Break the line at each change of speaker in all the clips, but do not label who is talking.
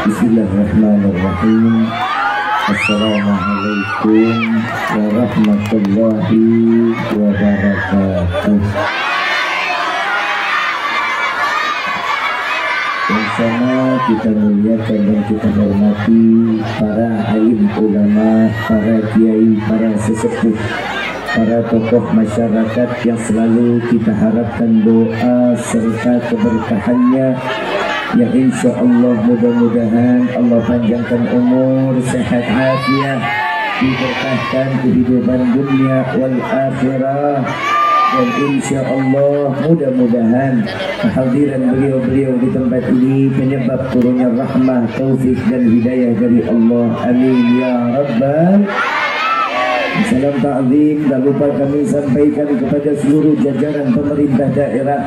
Bismillahirrahmanirrahim. Assalamualaikum warahmatullahi wabarakatuh. Bersama kita muliakan dan kita hormati para alim ulama, para kiai, para sesepuh, para tokoh masyarakat yang selalu kita harapkan doa serta keberkahannya, yang insya Allah mudah-mudahan Allah panjangkan umur, sehat afiat, diberkahkan kehidupan dunia wal akhirah, dan insya Allah mudah-mudahan kehadiran beliau-beliau di tempat ini penyebab turunnya rahmah, taufik dan hidayah dari Allah. Amin ya rabbal. Salam ta'zim tak lupa kami sampaikan kepada seluruh jajaran pemerintah daerah,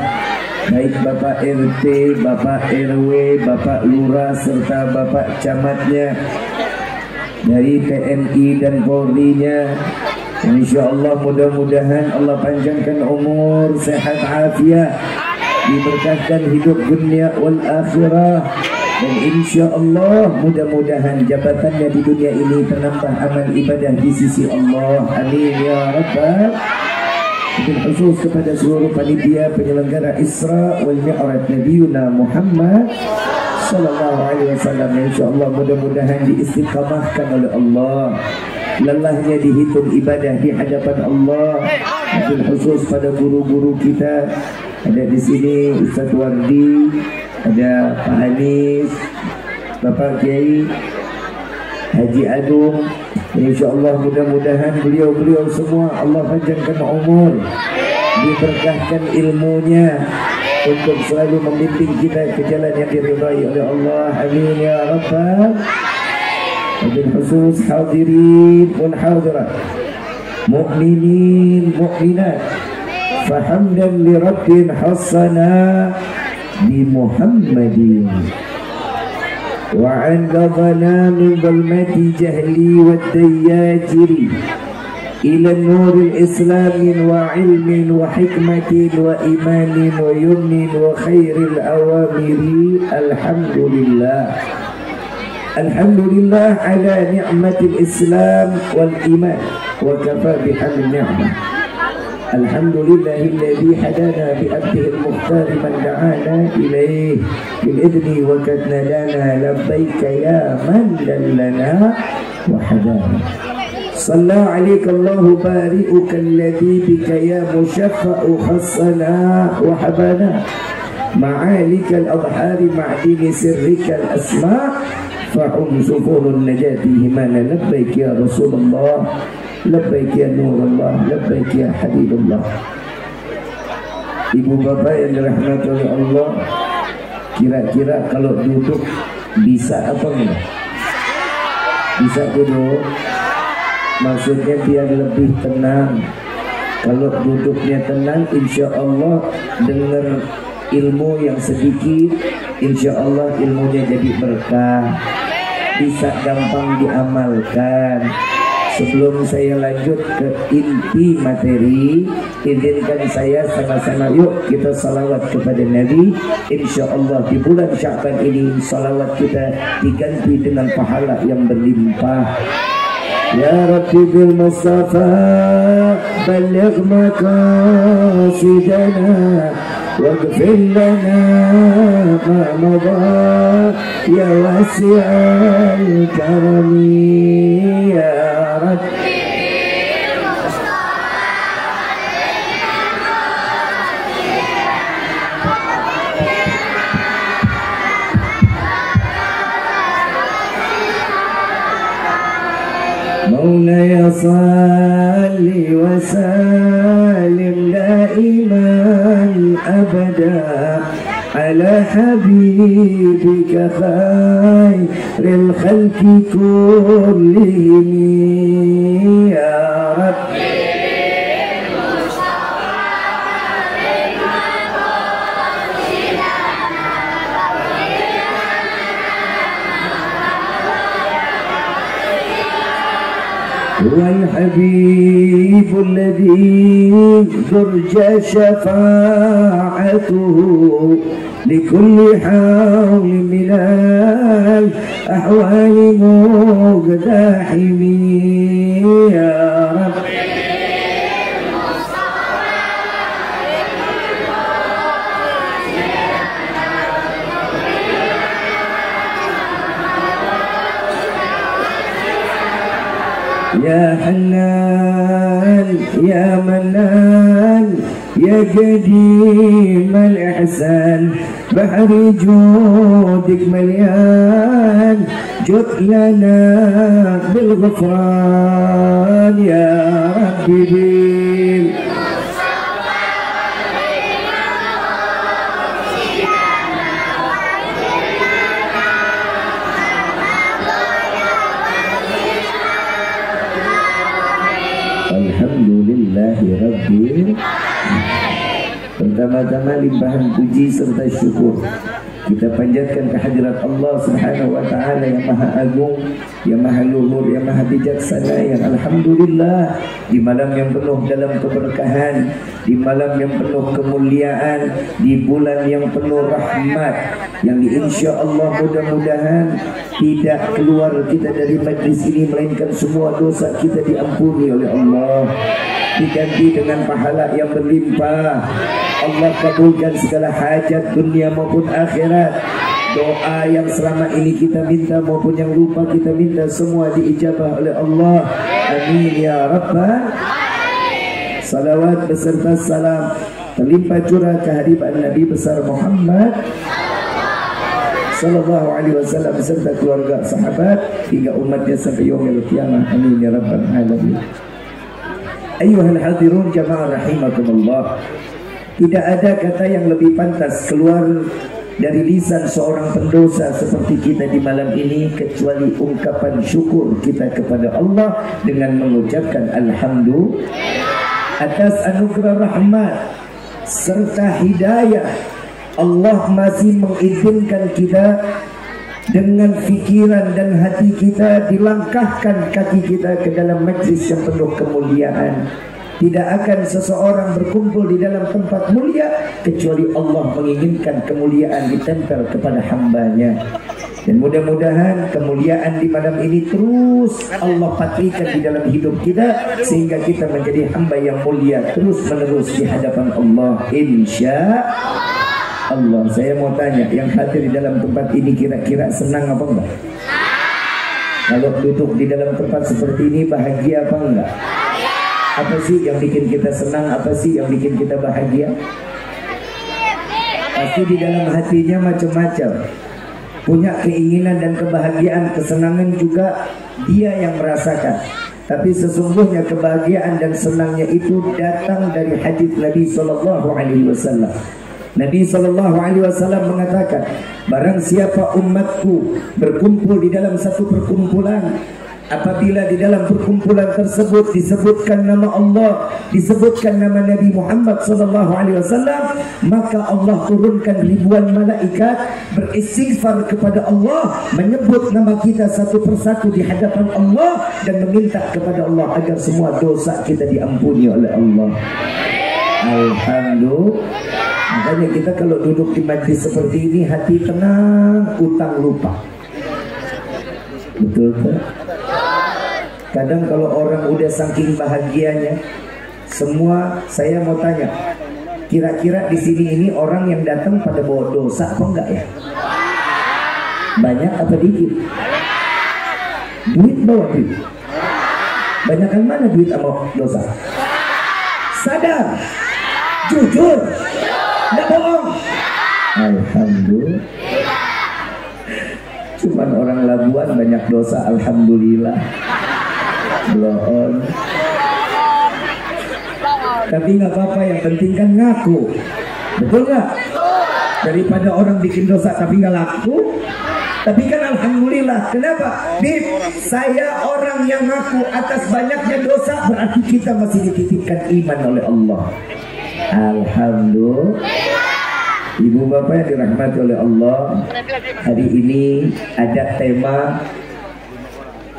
baik Bapak RT, Bapak RW, Bapak Lurah serta Bapak Camatnya, dari TNI dan Polri-nya. Insya Allah mudah-mudahan Allah panjangkan umur, sehat afiat, diberkahkan hidup dunia wal akhirah, dan insya Allah mudah-mudahan jabatannya di dunia ini penambah amal ibadah di sisi Allah. Amin ya rabbal. Khusus kepada seluruh panitia penyelenggara Isra wal Mi'raj Nabiuna Muhammad sallallahu alaihi wasallam, insyaallah mudah-mudahan diistiqamahkan oleh Allah, lelahnya dihitung ibadah di hadapan Allah. Khusus pada guru-guru kita, ada di sini Ustaz Wardi, ada Pak Anis, Bapak Kiai Haji Adung. InsyaAllah mudah-mudahan beliau-beliau semua Allah panjangkan umur, diberkahkan ilmunya untuk selalu membimbing kita ke jalan yang diridai oleh Allah. Amin ya rabbal. Wabil khusus hadirin wal hadirat, mu'minin mu'minat, fahamdan li rabbin hassana bi Muhammadin وعندنا من ظلمة جهلي والدياجر إلى النور الإسلام وعلم وحكمة وإيمان ويمن وخير الأوامر. الحمد لله، الحمد لله على نعمة الإسلام والإيمان وكفى بحمد النعمة. الحمد لله الذي هدانا بأبده المختار من دعانا إليه بالإذن وكتنا لنا لبيك يا من دلنا وحدانا. صلى عليك الله بارئك الذي بك يا مشفع خصنا وحبانا، معالك الأظهار معدن سرك الأسماء فعم سفور النجاة همانا. لبيك يا رسول الله، labbaik ya nurullah, labbaik ya habibullah. Ibu bapak yang dirahmati oleh Allah, kira-kira kalau duduk bisa apa enggak? Bisa duduk, maksudnya biar lebih tenang. Kalau duduknya tenang, insya Allah dengar ilmu yang sedikit, insya Allah ilmunya jadi berkah, bisa gampang diamalkan. Sebelum saya lanjut ke inti materi, izinkan saya sama-sama yuk kita salawat kepada Nabi. Insya Allah di bulan Sya'ban ini salawat kita diganti dengan pahala yang berlimpah. Ya Rabbi bil Mustafa baligh maqasidana waghfir lana ma madha ya wasi'al karami ya Rabbi. مولاي صل وسلم دائما أبدا على حبيبك خير الخلق كلهم يا رب. هو الحبيب الذي ترجى شفاعته لكل حول من الأحوال مقتحم يا رب. يا حنان يا منان يا قديم الإحسان بحر جودك مليان جد لنا بالغفران يا ربي Alhamdulillahi Rabbil. Pertama-tama limpahan puji serta syukur kita panjatkan kehadirat Allah Subhanahu wa taala yang Maha Agung, yang Maha Luhur, yang Maha Bijaksana, yang alhamdulillah di malam yang penuh dalam keberkahan, di malam yang penuh kemuliaan, di bulan yang penuh rahmat, yang insyaallah mudah-mudahan tidak keluar kita dari majlis ini melainkan semua dosa kita diampuni oleh Allah, diganti dengan pahala yang berlimpah. Allah kabulkan segala hajat dunia maupun akhirat. Doa yang selama ini kita minta maupun yang lupa kita minta semua diijabah oleh Allah. Amin ya Rabbal. Salawat beserta salam terlimpah curah kehadiran Nabi besar Muhammad sallallahu alaihi wasallam beserta keluarga, sahabat hingga umatnya sampai yaumil qiyamah. Amin ya Rabbal alamin. Ayyuhal hadirun jamaah rahimakumullah. Tidak ada kata yang lebih pantas keluar dari lisan seorang pendosa seperti kita di malam ini kecuali ungkapan syukur kita kepada Allah dengan mengucapkan alhamdulillah atas anugerah rahmat serta hidayah. Allah masih mengizinkan kita dengan fikiran dan hati kita dilangkahkan kaki kita ke dalam majlis yang penuh kemuliaan. Tidak akan seseorang berkumpul di dalam tempat mulia kecuali Allah menginginkan kemuliaan ditempel kepada hambanya. Dan mudah-mudahan kemuliaan di malam ini terus Allah patrikan di dalam hidup kita sehingga kita menjadi hamba yang mulia terus menerus di hadapan Allah insya Allah. Saya mau tanya, yang hadir di dalam tempat ini kira-kira senang apa enggak? Kalau duduk di dalam tempat seperti ini bahagia apa enggak? Apa sih yang bikin kita senang? Apa sih yang bikin kita bahagia? Pasti di dalam hatinya macam-macam. Punya keinginan dan kebahagiaan, kesenangan juga dia yang merasakan. Tapi sesungguhnya kebahagiaan dan senangnya itu datang dari hadis Nabi sallallahu alaihi wasallam. Nabi sallallahu alaihi wasallam mengatakan, barang siapa umatku berkumpul di dalam satu perkumpulan, apabila di dalam perkumpulan tersebut disebutkan nama Allah, disebutkan nama Nabi Muhammad sallallahu alaihi wasallam, maka Allah turunkan ribuan malaikat beristighfar kepada Allah, menyebut nama kita satu persatu di hadapan Allah dan meminta kepada Allah agar semua dosa kita diampuni oleh Allah. Alhamdulillah. Makanya kita kalau duduk di majlis seperti ini hati tenang, utang lupa. Betul kan? Kadang kalau orang udah saking bahagianya, semua saya mau tanya, kira-kira di sini ini orang yang datang pada bawa dosa apa enggak ya? Banyak apa dikit? Duit bawa duit. Banyakan mana duit sama dosa? Sadar, jujur, nggak bohong. Alhamdulillah. Cuman orang Labuan banyak dosa, alhamdulillah. Belum. Tapi nggak apa-apa, yang penting kan ngaku. Betul nggak? Daripada orang bikin dosa tapi nggak laku. Tapi kan alhamdulillah. Kenapa? Bib, saya orang yang ngaku atas banyaknya dosa, berarti kita masih dititipkan iman oleh Allah. Alhamdulillah. Ibu bapak yang dirahmati oleh Allah, hari ini ada tema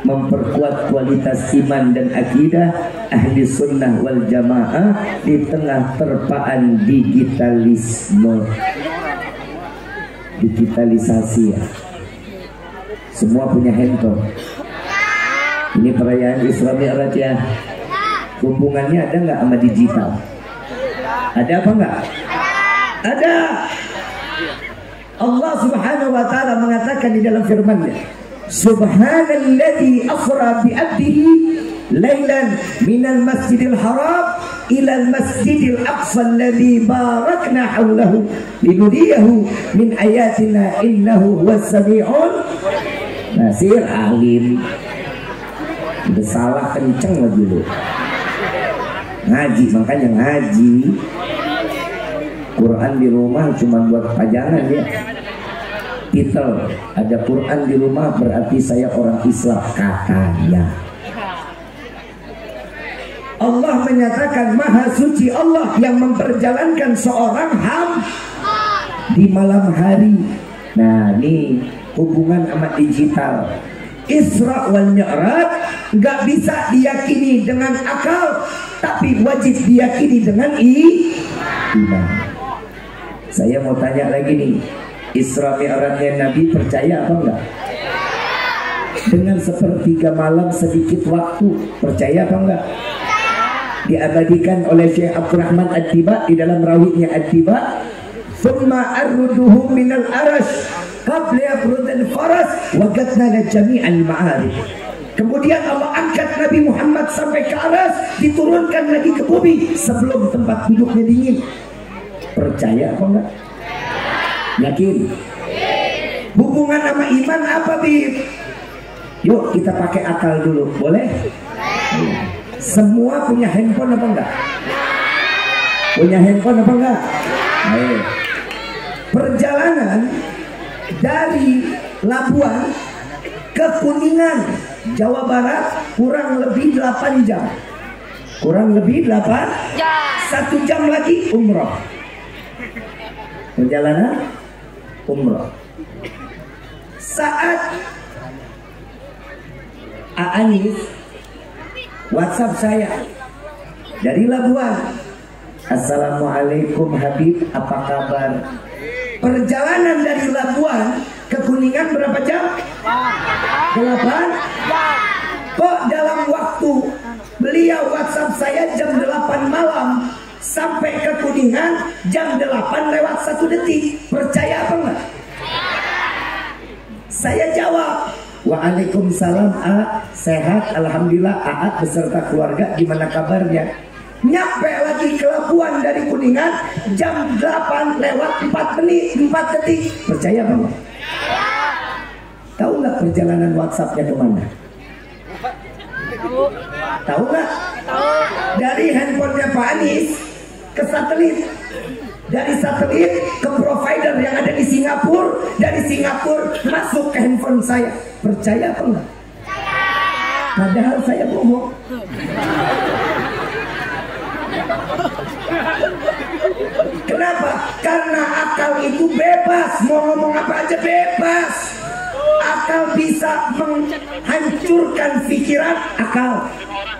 memperkuat kualitas iman dan akidah ahli sunnah wal jamaah di tengah terpaan digitalisasi ya. Semua punya handphone. Ini perayaan Isra Mi'raj ya. Hubungannya ada nggak sama digital? Ada apa nggak? Ada. Allah Subhanahu wa taala mengatakan di dalam firman-Nya, Subhanalladzi asra bi 'abdihi lailan minal masjidil haram ila al masjidil aqsa alladzi barakna haulahu linuriyahu min ayatina innahu huwas sami'un basir. Alim. Udah salah kenceng lagi lu. Ngaji, makanya ngaji. Quran di rumah cuma buat pajangan ya. Titel ada Quran di rumah berarti saya orang Islam katanya. Allah menyatakan maha suci Allah yang memperjalankan seorang hamba di malam hari. Nah, ini hubungan sama digital. Isra wal Mi'raj nggak bisa diyakini dengan akal, tapi wajib diyakini dengan iman. Saya mau tanya lagi nih, Isra Mi'rajnya Nabi percaya apa enggak? Dengan sepertiga malam sedikit waktu, percaya apa enggak? Diabadikan oleh Syekh Abdurrahman Ad-Diba di dalam rawihnya Ad-Diba, "Tsumma arruduhu minal arash qabla yabrudal faras wajadna jami'al ma'arif." Kemudian Allah angkat Nabi Muhammad sampai ke aras, diturunkan lagi ke bumi sebelum tempat duduknya dingin. Percaya apa enggak? Yakin? Hubungan sama iman apa, Bib? Yuk kita pakai akal dulu, boleh? Semua punya handphone apa enggak? Punya handphone apa enggak? Ayo. Perjalanan dari Labuan ke Kuningan, Jawa Barat kurang lebih 8 jam. Kurang lebih 8 jam. 1 jam lagi umroh. Perjalanan umroh. Saat Aanis WhatsApp saya dari Labuan, "Assalamualaikum Habib, apa kabar?" Perjalanan dari Labuan ke Kuningan berapa jam? 8. Kok dalam waktu beliau WhatsApp saya jam 8 malam sampai ke Kuningan jam 8 lewat 1 detik. Percaya apa enggak? Saya jawab, "Waalaikumsalam, A, sehat alhamdulillah. A beserta keluarga, gimana kabarnya?" Nyampe lagi ke Labuan dari Kuningan jam 8 lewat 4 menit 4 detik. Percaya apa enggak? Tahu nggak perjalanan WhatsAppnya kemana? Tahu nggak? Dari handphonenya Pak Anies ke satelit, dari satelit ke provider yang ada di Singapura, dari Singapura masuk ke handphone saya. Percaya apa enggak? Padahal saya bohong. Kenapa? Karena akal itu bebas, mau ngomong apa aja bebas. Akal bisa menghancurkan pikiran, akal.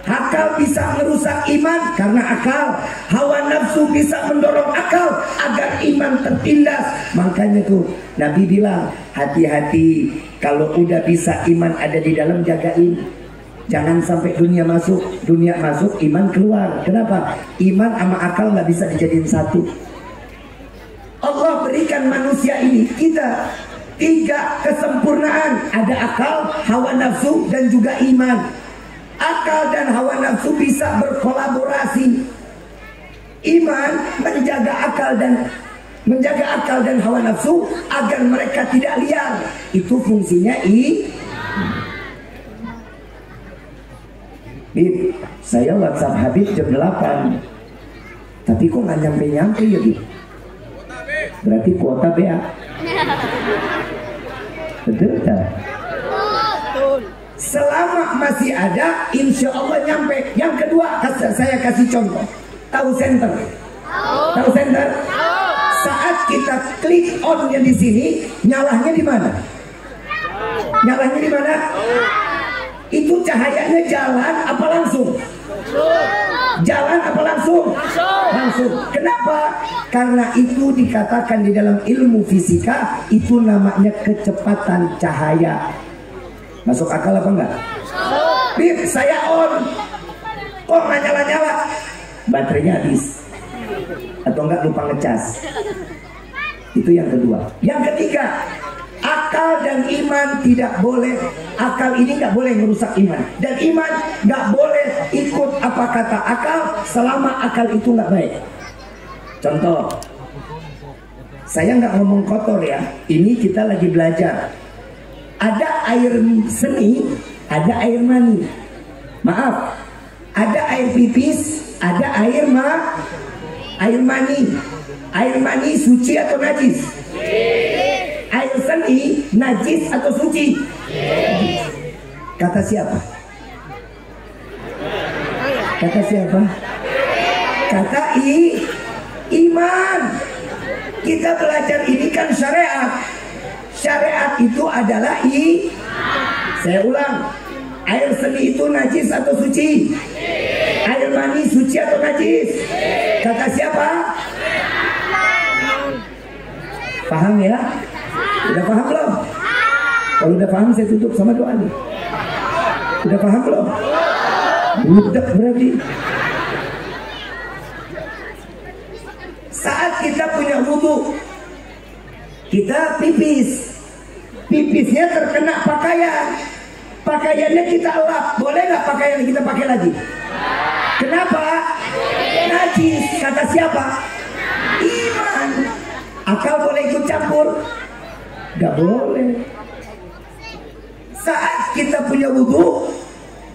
Akal bisa merusak iman karena akal. Hawa nafsu bisa mendorong akal agar iman tertindas. Makanya tuh Nabi bilang, hati-hati kalau udah bisa iman ada di dalam, jagain. Jangan sampai dunia masuk iman keluar. Kenapa? Iman sama akal nggak bisa dijadiin satu. Allah berikan manusia ini kita 3 kesempurnaan. Ada akal, hawa nafsu, dan juga iman. Akal dan hawa nafsu bisa berkolaborasi. Iman menjaga akal dan hawa nafsu agar mereka tidak liar. Itu fungsinya Bib, saya WhatsApp Habib jam 8, tapi kok nggak nyampe-nyampe ya, Bib? Berarti kuota BA. Betul tak? Selama masih ada, insya Allah nyampe. Yang kedua, saya kasih contoh. Tahu senter? Tahu senter? Saat kita klik on-nya di sini, nyalahnya di mana? Nyalahnya di mana? Itu cahayanya jalan apa langsung? Jalan apa langsung? Langsung. Kenapa? Karena itu dikatakan di dalam ilmu fisika, itu namanya kecepatan cahaya. Masuk akal apa enggak? Bip, saya on. Kok nggak nyala-nyala? Baterainya habis. Atau enggak lupa ngecas. Itu yang kedua. Yang ketiga, akal dan iman tidak boleh. Akal ini nggak boleh merusak iman, dan iman nggak boleh ikut apa kata akal selama akal itu nggak baik. Contoh, saya nggak ngomong kotor ya. Ini kita lagi belajar. Ada air seni, ada air mani. Maaf, ada air pipis, ada air mani. Air mani suci atau najis? Air seni najis atau suci? Kata siapa? Kata siapa? Kata iman. Kita belajar ini kan syariat. Syariat itu adalah saya ulang. Air seni itu najis atau suci? Air mani suci atau najis? Kata siapa? Paham ya? Udah paham belum? Kalau udah paham saya tutup sama doa nih. Udah paham belum? Udah berarti. Saat kita punya wudu, kita pipis. Pipisnya terkena pakaian. Pakaiannya kita lap. Boleh nggak pakaian kita pakai lagi? Kenapa? Najis. Kata siapa? Iman. Akal boleh ikut campur? Gak boleh. Saat kita punya wudu,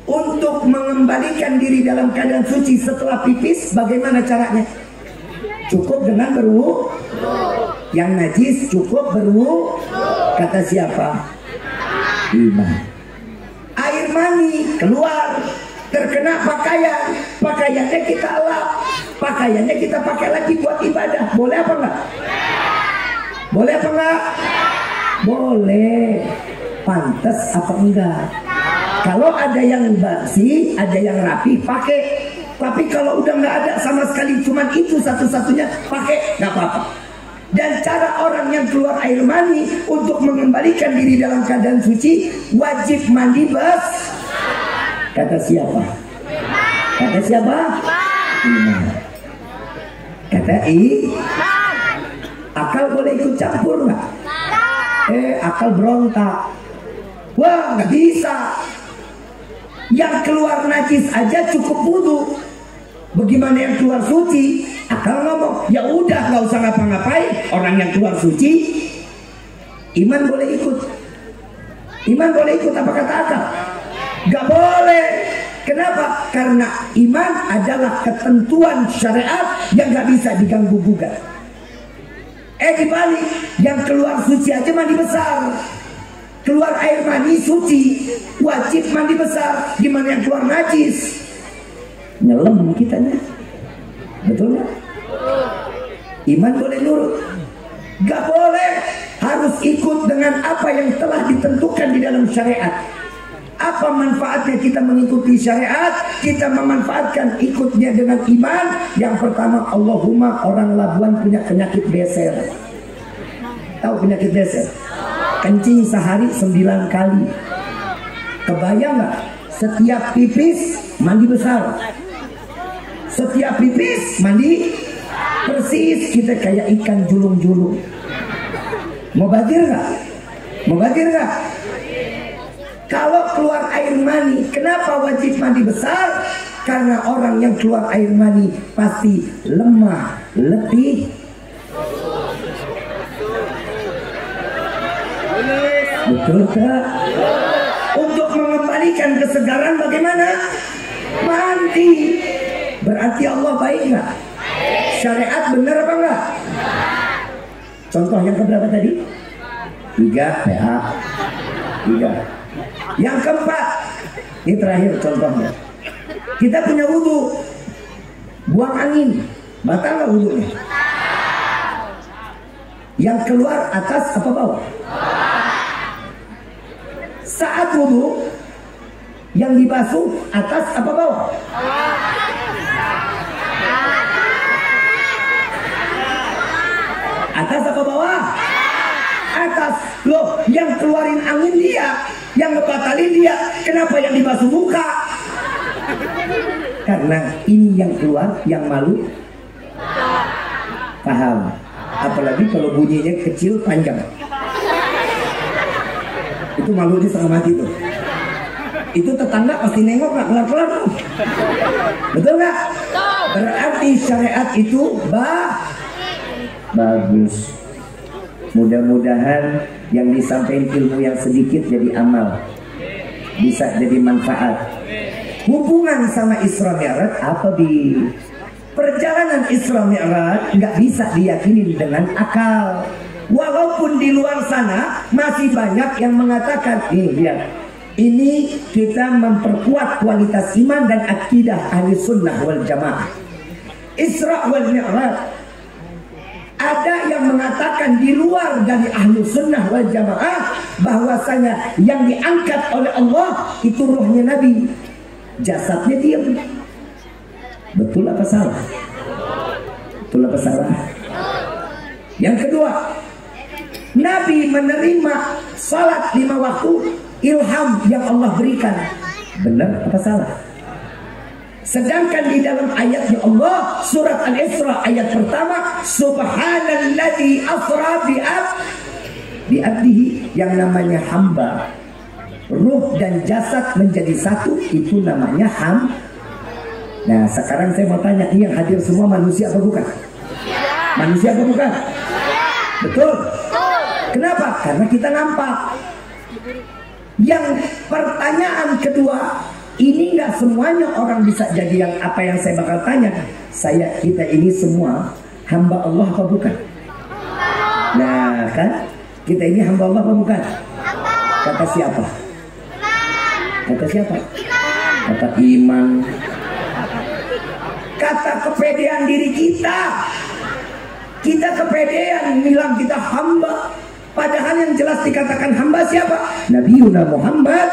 untuk mengembalikan diri dalam keadaan suci setelah pipis, bagaimana caranya? Cukup dengan berwudu. Yang najis cukup berwudu. Kata siapa? Iman. Air mani keluar, terkena pakaian. Pakaiannya kita lap. Pakaiannya kita pakai lagi buat ibadah. Boleh apa enggak? Boleh apa enggak? Boleh. Pantas apa enggak? Kalau ada yang bersih, ada yang rapi, pakai. Tapi kalau udah nggak ada sama sekali, cuman itu satu-satunya, pakai, nggak apa-apa. Dan cara orang yang keluar air mani untuk mengembalikan diri dalam keadaan suci, wajib mandi Kata siapa? Kata siapa? Iman. Kata akal boleh ikut campur nggak? Akal berontak. Wah, nggak bisa. Yang keluar najis aja cukup wudu. Bagaimana yang keluar suci? Akal ngomong, ya udah nggak usah ngapa-ngapain. Orang yang keluar suci, iman boleh ikut. Iman boleh ikut apa kata akal? Gak boleh. Kenapa? Karena iman adalah ketentuan syariat yang gak bisa diganggu gugat. Dibalik, yang keluar suci aja mandi besar. Keluar air mani suci, wajib mandi besar. Gimana yang keluar najis? Nyelam kitanya. Betul nggak? Iman boleh nurut. Gak boleh. Harus ikut dengan apa yang telah ditentukan di dalam syariat. Apa manfaatnya kita mengikuti syariat? Kita memanfaatkan ikutnya dengan iman. Yang pertama, Allahumma, orang Labuan punya penyakit beser. Tahu penyakit beser? Kencing sehari 9 kali. Kebayang nggak? Setiap pipis mandi besar. Setiap pipis mandi persis. Kita kayak ikan julung-julung. Mau bagir nggak? Mau bagir nggak? Kalau keluar air mani, kenapa wajib mandi besar? Karena orang yang keluar air mani pasti lemah, letih. Betul tak? Untuk mengembalikan kesegaran bagaimana? Mandi. Berarti Allah baik nggak? Syariat benar apa enggak? Contoh yang keberapa tadi? 3 PA. 3. Yang keempat, ini terakhir contohnya. Kita punya wudu, buang angin, batal nggak wudunya? Yang keluar atas apa bawah? Saat wudu, Yang dibasuh atas apa bawah? Atas apa bawah? Atas. Loh, yang keluarin angin dia, yang ngebatalin dia. Kenapa yang dibasuh muka? Karena ini yang keluar, yang malu. Paham? Apalagi kalau bunyinya kecil panjang. Itu malunya setengah mati tuh. Itu tetangga pasti nengok nggak kelar-kelar tuh. Betul nggak? Berarti syariat itu bagus. Mudah-mudahan yang disampaikan ilmu yang sedikit jadi amal, bisa jadi manfaat. Hubungan sama Isra Mi'raj apa bi? Perjalanan Isra Mi'raj nggak bisa diyakini dengan akal. Walaupun di luar sana masih banyak yang mengatakan, nih lihat, ini kita memperkuat kualitas iman dan akidah ahli sunnah wal jamaah. Isra wal Mi'raj. Ada yang mengatakan di luar dari ahlu sunnah wal jamaah bahwasanya yang diangkat oleh Allah itu ruhnya Nabi, jasadnya diam. Betul apa salah? Betul apa salah? Yang kedua, Nabi menerima salat 5 waktu, ilham yang Allah berikan. Benar apa salah? Sedangkan di dalam ayatnya Allah, surat Al-Isra ayat pertama, Subhanalladzi asra bi'abdihi, yang namanya hamba, ruh dan jasad menjadi satu, itu namanya Nah sekarang saya mau tanya, ini yang hadir semua manusia apa bukan? Manusia apa bukan? Betul? Kenapa? Karena kita nampak. Yang pertanyaan kedua, ini nggak semuanya orang bisa jadi yang apa yang saya bakal tanya. Kita ini semua hamba Allah apa bukan? Nah kan, kita ini hamba Allah apa bukan? Kata siapa? Kata siapa? Kata iman. Kata kepedean diri kita. Kita kepedean bilang kita hamba. Padahal yang jelas dikatakan hamba siapa? Nabiuna Muhammad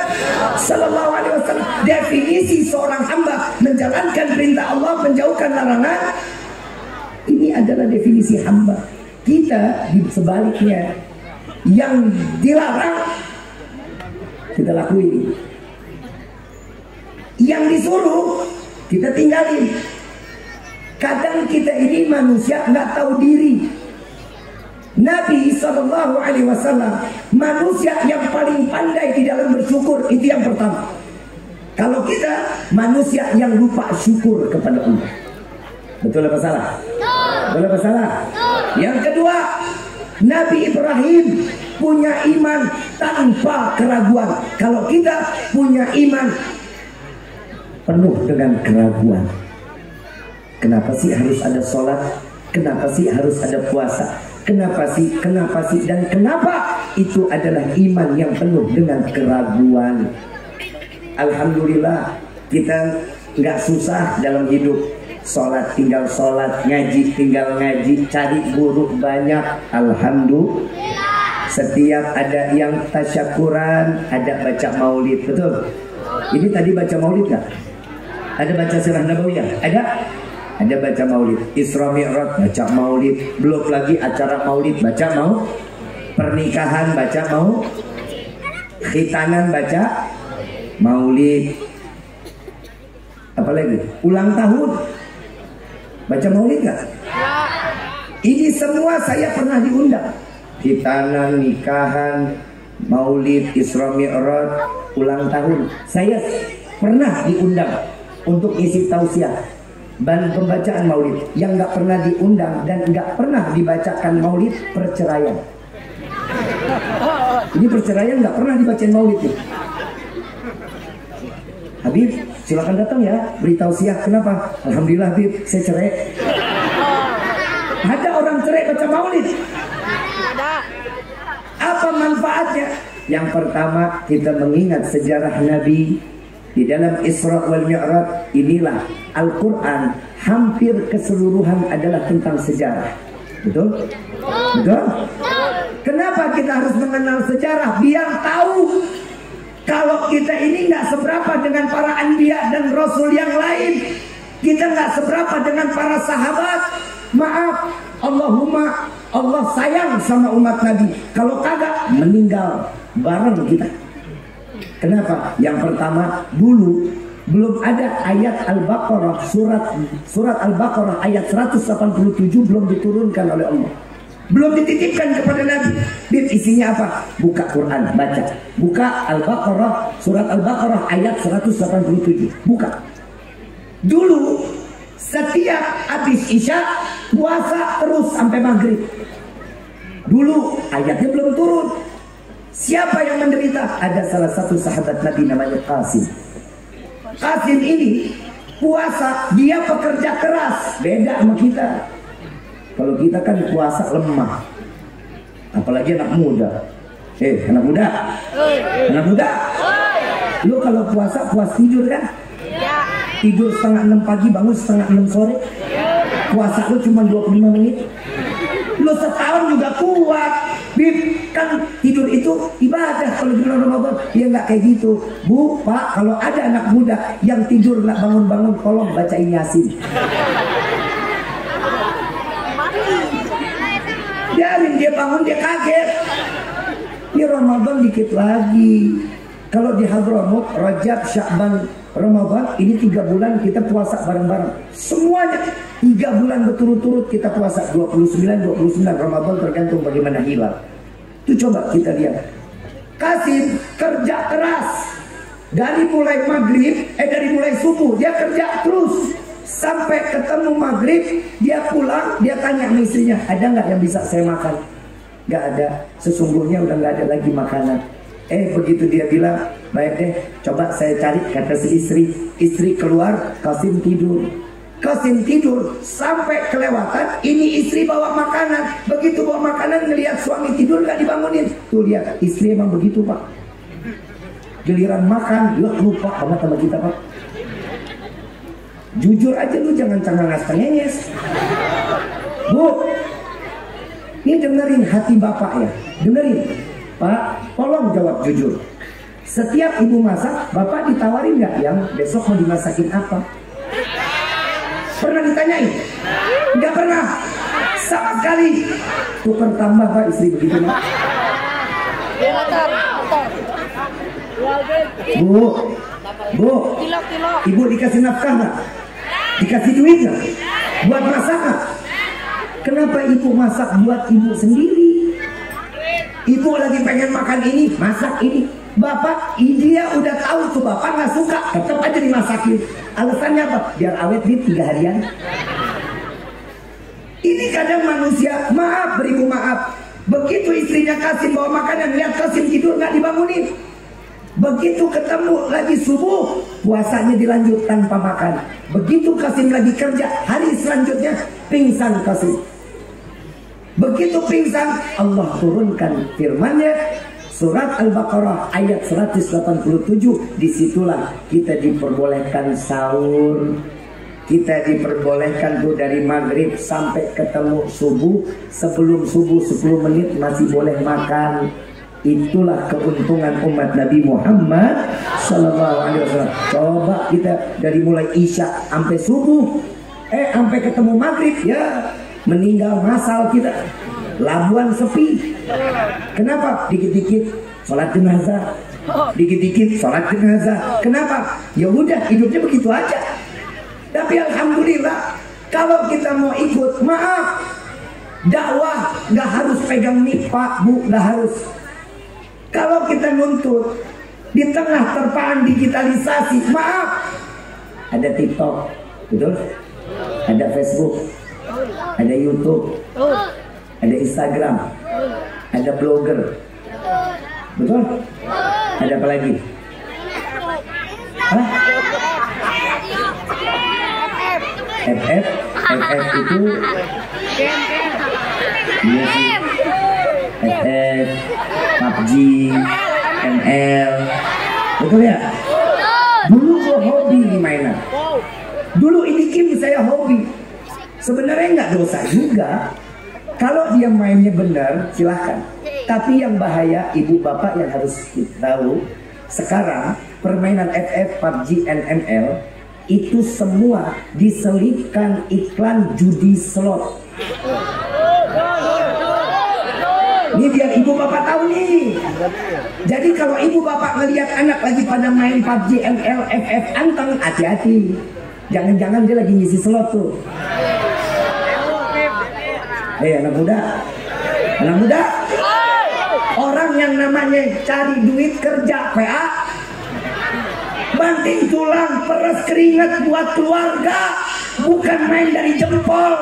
sallallahu alaihi wasallam. Definisi seorang hamba, menjalankan perintah Allah, menjauhkan larangan. Ini adalah definisi hamba. Kita di sebaliknya, yang dilarang kita lakuin, yang disuruh kita tinggalin. Kadang kita ini manusia nggak tahu diri. Nabi Sallallahu Alaihi Wasallam manusia yang paling pandai di dalam bersyukur, itu yang pertama. Kalau kita manusia yang lupa syukur kepada Allah. Betul apa salah? Betul apa salah? Yang kedua, Nabi Ibrahim punya iman tanpa keraguan. Kalau kita punya iman penuh dengan keraguan. Kenapa sih harus ada sholat? Kenapa sih harus ada puasa? Kenapa sih, dan kenapa? Itu adalah iman yang penuh dengan keraguan. Alhamdulillah, kita nggak susah dalam hidup. Sholat tinggal sholat, ngaji tinggal ngaji, cari guru banyak. Alhamdulillah. Setiap ada yang tasyakuran, ada baca maulid, betul? Ini tadi baca maulid nggak? Ada baca sirah nabawiyah? Ada? Ada baca maulid, Isra Mi'raj baca maulid, belum lagi acara maulid baca pernikahan baca khitanan baca maulid, apalagi ulang tahun baca maulid nggak? Ini semua saya pernah diundang, khitanan, nikahan, maulid, Isra Mi'raj, ulang tahun. Saya pernah diundang untuk isi tausiah dan pembacaan maulid. Yang nggak pernah diundang dan nggak pernah dibacakan maulid, perceraian. Ini perceraian nggak pernah dibacain maulid nih. Habib, silakan datang ya, beri tausiah. Kenapa? Alhamdulillah Habib, saya cerai. Ada orang cerai baca maulid? Ada. Apa manfaatnya? Yang pertama, kita mengingat sejarah Nabi. Di dalam Isra wal Mi'raj inilah Al-Quran hampir keseluruhan adalah tentang sejarah. Betul? Betul? Kenapa kita harus mengenal sejarah? Biar tahu Kalau kita ini nggak seberapa dengan para anbiya dan rasul yang lain, kita nggak seberapa dengan para sahabat, maaf, Allahumma Allah sayang sama umat Nabi. Kalau kagak, meninggal bareng kita. Kenapa? Yang pertama, dulu belum ada ayat Al-Baqarah, surat Al-Baqarah ayat 187 belum diturunkan oleh Allah. Belum dititipkan kepada Nabi. Isinya apa? Buka Quran, baca. Buka Al-Baqarah, surat Al-Baqarah ayat 187. Buka. Dulu setiap habis Isya puasa terus sampai maghrib. Dulu ayatnya belum turun. Siapa yang menderita? Ada salah satu sahabat Nabi namanya Qasim. Qasim ini puasa, dia pekerja keras, beda sama kita. Kalau kita kan puasa lemah, apalagi anak muda. Anak muda, anak muda. Lu kalau puasa puas tidur kan? Tidur setengah 6 pagi, bangun setengah 6 sore. Puasa lu cuma 25 menit. Lu setahun juga kuat. Bib, kan tidur itu ibadah kalau di bulan Ramadan. Ya nggak kayak gitu. Bu, Pak, kalau ada anak muda yang tidur nggak bangun-bangun, tolong bacain Yasin. Biarin dia bangun, dia kaget. Ini Ramadan dikit lagi. Kalau di Hadramut, Rajab, Sya'ban, Ramadan, ini 3 bulan kita puasa bareng-bareng. Semuanya 3 bulan berturut-turut kita puasa. 29 Ramadan tergantung bagaimana hilal. Itu coba kita lihat. Qasim kerja keras. Dari mulai maghrib, dari mulai subuh dia kerja terus. Sampai ketemu maghrib, dia pulang, dia tanya sama istrinya, ada nggak yang bisa saya makan? Nggak ada, sesungguhnya udah nggak ada lagi makanan. Begitu dia bilang, baik deh, coba saya cari, kata si istri. Istri keluar, Qasim tidur. Qasim tidur sampai kelewatan, ini istri bawa makanan. Begitu bawa makanan, ngelihat suami tidur nggak dibangunin. Tuh lihat, istri emang begitu Pak. Giliran makan, lupa banget sama kita Pak. Jujur aja lu, jangan cengenges. Bu, ini dengerin hati bapak ya, dengerin. Pak, tolong jawab jujur. Setiap ibu masak, bapak ditawarin nggak yang besok mau dimasakin apa? Pernah ditanyain? Nggak pernah, sama sekali. Tukar tambah Pak istri begitu Pak. Bu, ibu dikasih nafkah nggak? Dikasih duit nggak? Buat masak nggak? Kenapa ibu masak buat ibu sendiri? Ibu lagi pengen makan ini, masak ini. Bapak, dia udah tahu tuh bapak nggak suka, tetap aja dimasakin. Alasannya apa? Biar awet di 3 harian. Ini kadang manusia, maaf beribu maaf. Begitu istrinya Qasim bawa makanan, lihat Qasim tidur nggak dibangunin. Begitu ketemu lagi subuh, puasanya dilanjut tanpa makan. Begitu Qasim lagi kerja, hari selanjutnya pingsan Qasim. Begitu pingsan, Allah turunkan firman-Nya, surat Al-Baqarah ayat 187. Disitulah kita diperbolehkan sahur. Kita diperbolehkan tuh dari maghrib sampai ketemu subuh. Sebelum subuh 10 menit masih boleh makan. Itulah keuntungan umat Nabi Muhammad SAW. Coba kita dari mulai Isya sampai subuh, sampai ketemu maghrib, ya meninggal masal kita. Labuan sepi. Kenapa? Dikit-dikit sholat jenazah, dikit-dikit sholat jenazah. Kenapa? Ya udah, hidupnya begitu aja. Tapi alhamdulillah, kalau kita mau ikut, maaf, dakwah nggak harus pegang mic Pak Bu, nggak harus. Kalau kita nuntut di tengah terpaan digitalisasi, maaf, ada TikTok, betul? Ada Facebook, ada YouTube, ada Instagram, ada blogger, betul? Ada apa lagi? Hah? FF itu FF, PUBG, ML, betul ya? Dulu gua hobi di mainan. Dulu ini game saya hobi. Sebenarnya nggak dosa juga. Kalau dia mainnya benar, silahkan. Tapi yang bahaya, ibu bapak yang harus tahu, Sekarang permainan FF, PUBG, ML itu semua diselipkan iklan judi slot. Ini biar ibu bapak tahu nih. Jadi kalau ibu bapak ngelihat anak lagi pada main PUBG, ML, FF, anteng, hati-hati. Jangan-jangan dia lagi ngisi slot tuh. Anak muda, orang yang namanya cari duit kerja PA, banting tulang, peres keringat buat keluarga, bukan main dari jempol.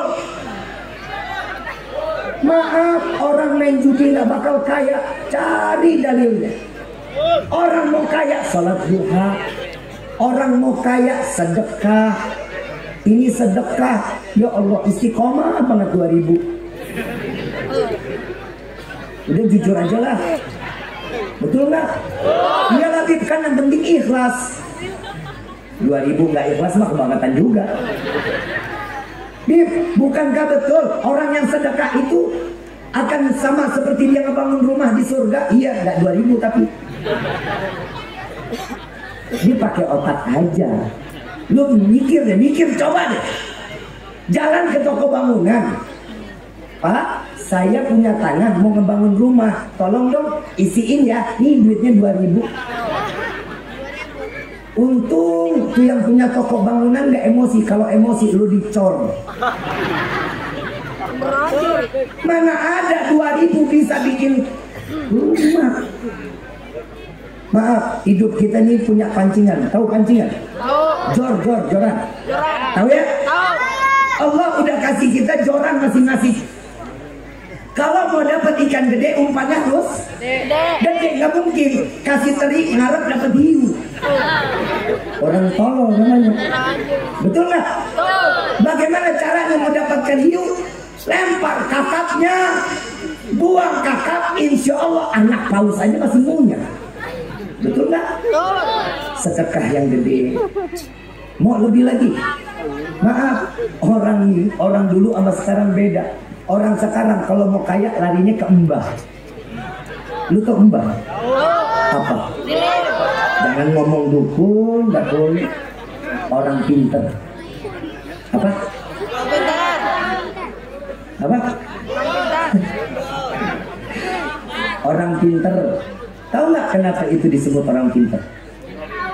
Maaf, orang main judi nggak bakal kaya, cari dalilnya. Orang mau kaya salat duha, orang mau kaya sedekah. Ini sedekah, ya Allah istiqomah banget 2000. Udah jujur aja lah, betul nggak? Iya Labib, kan yang penting ikhlas. 2000 nggak ikhlas mah kebangetan juga. Bib, bukankah betul orang yang sedekah itu akan sama seperti dia ngebangun rumah di surga? Iya, nggak 2000 tapi dia pakai otak aja. Lu mikir deh, coba deh. Jalan ke toko bangunan, Pak, saya punya tangan mau ngebangun rumah, tolong dong isiin ya, nih duitnya 2000. Untung tuh yang punya toko bangunan gak emosi, kalau emosi lu dicor. Mana ada 2000 bisa bikin rumah. Maaf, hidup kita nih punya pancingan, tahu pancingan? Joran. Tahu ya? Allah udah kasih kita joran masing-masing. Kalau mau dapat ikan gede umpannya harus gede, nggak mungkin kasih teri ngarep dapat hiu. Orang tolol namanya, betul nggak? Bagaimana caranya mau dapatkan hiu? Lempar kakapnya, buang kakap, insya Allah anak paus aja masih punya. Betul nggak? Sedekah yang gede. Mau lebih lagi? Maaf, orang dulu sama sekarang beda. Orang sekarang kalau mau kaya larinya ke embah. Lu tau embah? Apa? Jangan ngomong dukun, nggak boleh. Orang pinter. Apa? Apa? Orang pinter. Tahu nggak kenapa itu disebut orang pinter?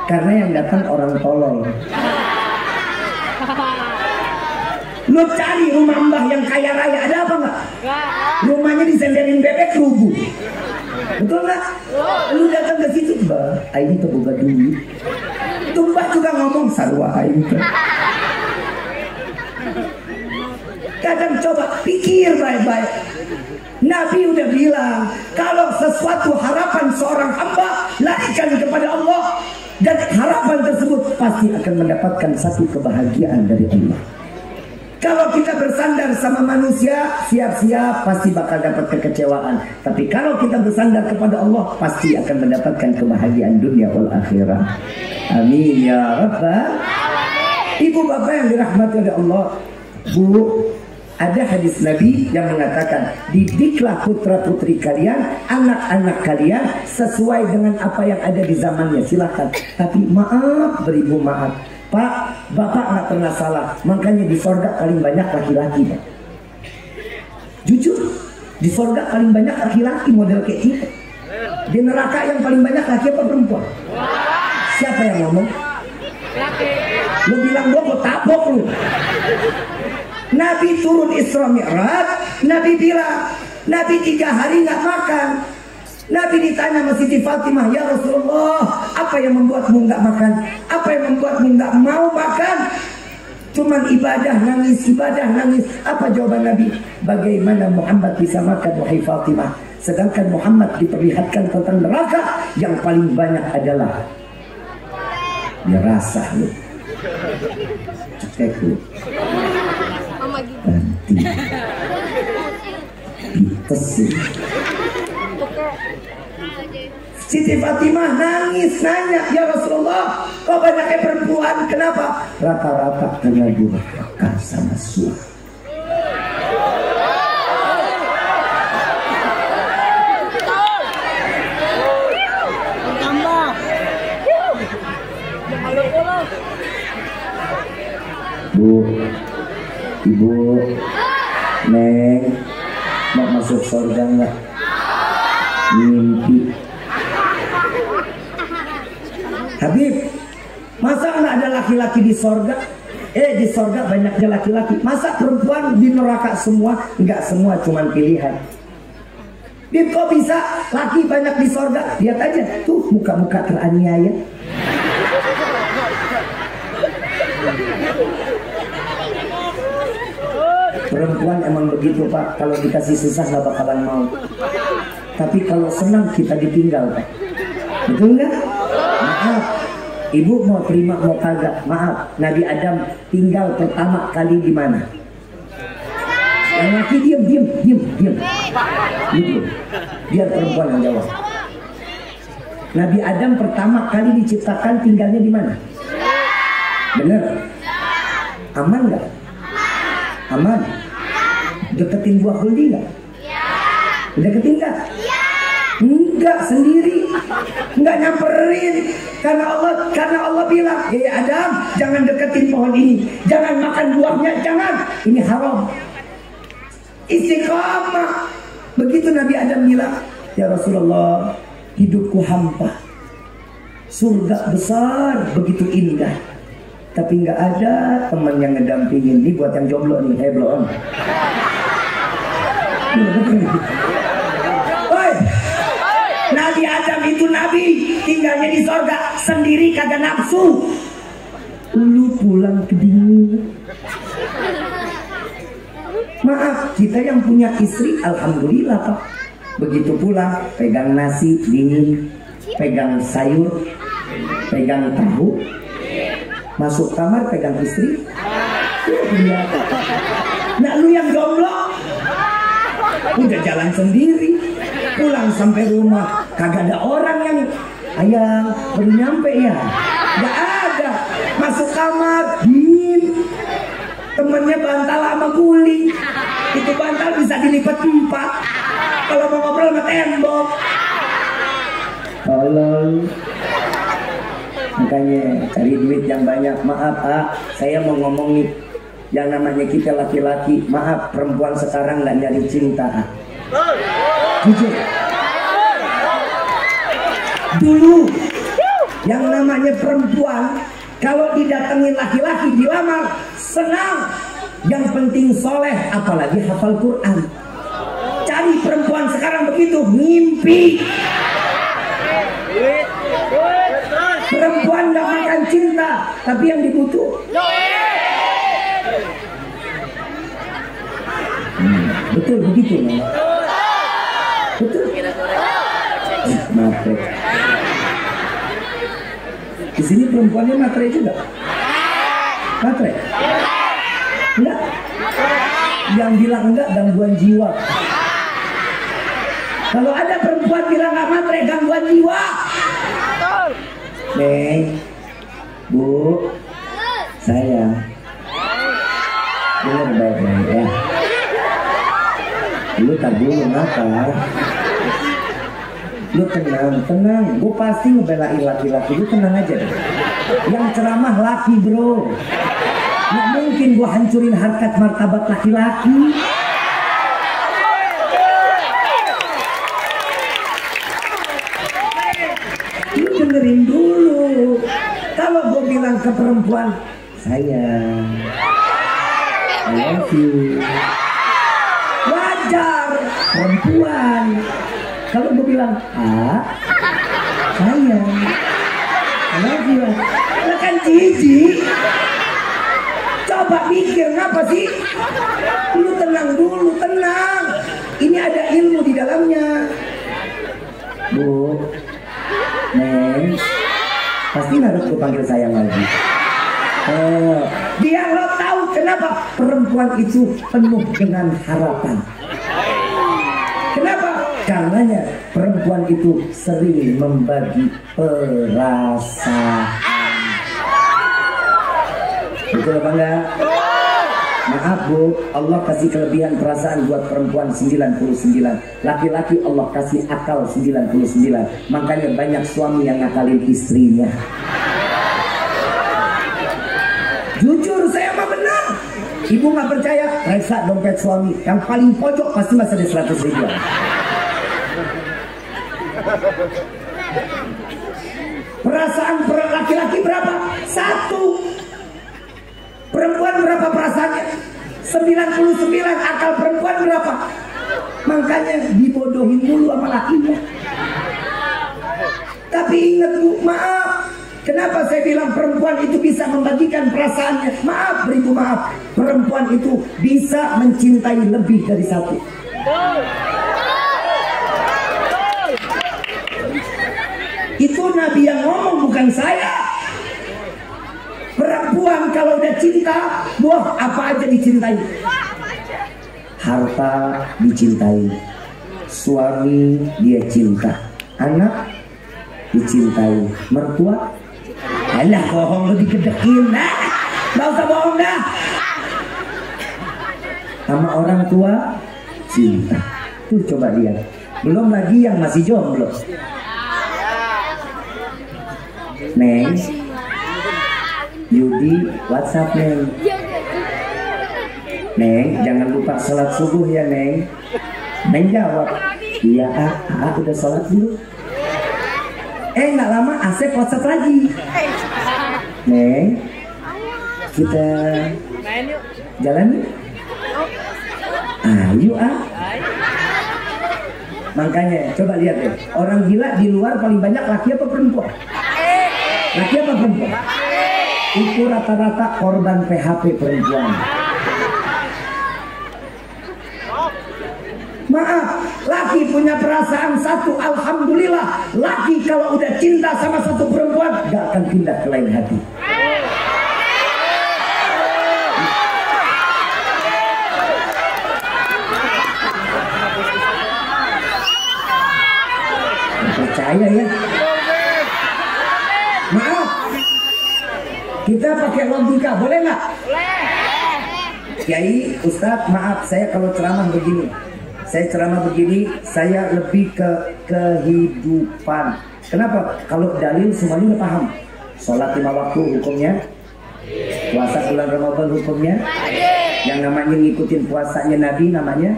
Karena yang datang orang tolol. Lu cari rumah mbah yang kaya raya, ada apa nggak? Rumahnya disenderin bebek rubuh. Betul nggak? Lu datang ke situ, mbah, aing tuh boga duit. Tuh mbah juga ngomong sarwa aing tuh. Kadang coba pikir baik-baik. Nabi udah bilang, kalau sesuatu harapan seorang hamba, larikan kepada Allah. Dan harapan tersebut pasti akan mendapatkan satu kebahagiaan dari Allah. Kalau kita bersandar sama manusia, siap-siap pasti bakal dapat kekecewaan. Tapi kalau kita bersandar kepada Allah, pasti akan mendapatkan kebahagiaan dunia wal akhirah. Amin ya Rabbal. Ibu bapak yang dirahmati oleh Allah, Bu, ada hadis Nabi yang mengatakan, didiklah putra putri kalian, anak-anak kalian sesuai dengan apa yang ada di zamannya. Silakan. Tapi maaf, beribu maaf, Pak, bapak nggak pernah salah. Makanya di sorga paling banyak laki-laki, Pak. Jujur, di sorga paling banyak laki-laki model kayak kita. Di neraka yang paling banyak laki apa perempuan? Siapa yang ngomong? Lu bilang gua tapok lu. Nabi turun Isra Mi'raj, Nabi bilang, Nabi 3 hari nggak makan. Nabi ditanya sama Siti Fatimah, ya Rasulullah, apa yang membuatmu nggak makan? Apa yang membuatmu nggak mau makan? Cuman ibadah nangis, ibadah nangis. Apa jawaban Nabi? Bagaimana Muhammad bisa makan, wahai Fatimah? Sedangkan Muhammad diperlihatkan tentang neraka yang paling banyak adalah ya rasa lu. Cekek lu. Ganti. Ditesin. Siti Fatimah nangis nanya, ya Rasulullah, kok banyaknya perempuan, kenapa? Rata-rata karena durhaka sama suami. Bu, Ibu, Neng, mau masuk surga nggak? Mimpi. Habib, masa nggak ada laki-laki di surga? Di surga banyaknya laki-laki. Masa perempuan di neraka semua? Enggak semua, cuman pilihan. Bib, kok bisa laki banyak di surga? Lihat aja, tuh muka-muka teraniaya. Perempuan emang begitu Pak, kalau dikasih susah nggak bakalan mau. Tapi kalau senang kita ditinggal Pak. Betul nggak? Maaf, Ibu mau terima mau kagak? Maaf, Nabi Adam tinggal pertama kali di mana? Yang laki diam. Biar perempuan yang jawab. Nabi Adam pertama kali diciptakan tinggalnya di mana? Bener? Aman nggak? Aman. Deketin buah kuldi nggak? Deketin nggak? Enggak, sendiri. Enggak nyamperin. Karena Allah bilang, Adam, jangan deketin pohon ini, jangan makan buahnya, jangan. Ini haram. Istiqamah. Begitu Nabi Adam bilang, ya Rasulullah, hidupku hampa. Surga besar, begitu indah. Tapi nggak ada teman yang ngedampingin. Ini buat yang jomblo nih, belum. Woi, Nabi Adam itu nabi, tinggalnya di surga, sendiri kagak nafsu. Lu pulang kedinginan. Maaf, kita yang punya istri, alhamdulillah Pak. Begitu pulang, pegang nasi dingin, pegang sayur, pegang tahu. Masuk kamar pegang istri. Iya. Nah lu yang jomblo udah jalan sendiri, pulang sampai rumah kagak ada orang yang ayang baru nyampe ya, nggak ada. Masuk kamar dingin, temennya bantal sama guling. Itu bantal bisa dilipat 4 kalau mau ngobrol sama tembok. Tolong. Makanya cari duit yang banyak. Maaf saya mau ngomong nih, yang namanya kita laki-laki, maaf perempuan sekarang nggak nyari cinta. Jujur. Dulu yang namanya perempuan kalau didatengin laki-laki dilamar senang, yang penting soleh, apalagi hafal Quran. Cari perempuan sekarang begitu, mimpi. Perempuan gak makan cinta, tapi yang dibutuh betul begitu Mama. Betul. Matre. Di sini perempuannya matre juga. Matre? Enggak. Yang bilang enggak gangguan jiwa. Kalau ada perempuan bilang nggak matre, gangguan jiwa. Neng, Bu, saya dengar baik-baik ya. Lu tak dulu ngapa? Lu tenang. Gue pasti ngebelain laki-laki. Lu tenang aja deh. Yang ceramah laki bro. Nggak mungkin gue hancurin harkat martabat laki-laki. Lu dengerin dulu. Kalau gue bilang ke perempuan, sayang, I love you, wajar perempuan. Kalau gue bilang, sayang, I love you, lah kan jijik. Coba pikir ngapa sih? Lu tenang dulu, tenang. Ini ada ilmu di dalamnya. Bu, Neng, pasti harus gue panggil sayang lagi. Biar lo tahu kenapa perempuan itu penuh dengan harapan. Kenapa? Karenanya perempuan itu sering membagi perasaan. Betul apa enggak? Maaf Bu, Allah kasih kelebihan perasaan buat perempuan 99. Laki-laki Allah kasih akal 99. Makanya banyak suami yang ngakalin istrinya. Jujur saya mah benar. Ibu nggak percaya, periksa dompet suami. Yang paling pojok pasti masih ada 100 ribuan. Perasaan laki-laki berapa? 1. Perempuan berapa perasaannya? 99. Akal perempuan berapa? Makanya dibodohin dulu sama lakinya. Tapi ingat Bu, maaf, kenapa saya bilang perempuan itu bisa membagikan perasaannya? Maaf beribu maaf, perempuan itu bisa mencintai lebih dari satu. Itu Nabi yang ngomong, bukan saya. Perempuan kalau udah cinta, wah apa aja dicintai. Harta dicintai, suami dia cinta, anak dicintai, mertua alah bohong lu dikedekin, nah gak usah bohong dah. Sama orang tua cinta, tuh coba lihat. Belum lagi yang masih jomblo. Neng, Yudi WhatsApp Neng. Neng, jangan lupa sholat subuh ya Neng. Neng jawab, iya udah sholat dulu. Nggak lama Asep WhatsApp lagi. Neng, kita jalan yuk. Ayo Makanya coba lihat deh, orang gila di luar paling banyak laki apa perempuan? Laki apa perempuan? Itu rata-rata korban PHP perempuan. Maaf, laki punya perasaan satu, alhamdulillah. Laki kalau udah cinta sama satu perempuan gak akan pindah ke lain hati. Percaya ya? Maaf, kita pakai logika, boleh nggak? Kiai, Ustadz, maaf saya kalau ceramah begini. Saya lebih ke kehidupan. Kenapa? Kalau dalil semuanya udah paham. Sholat 5 waktu hukumnya, puasa bulan Ramadan hukumnya, yang namanya ngikutin puasanya Nabi namanya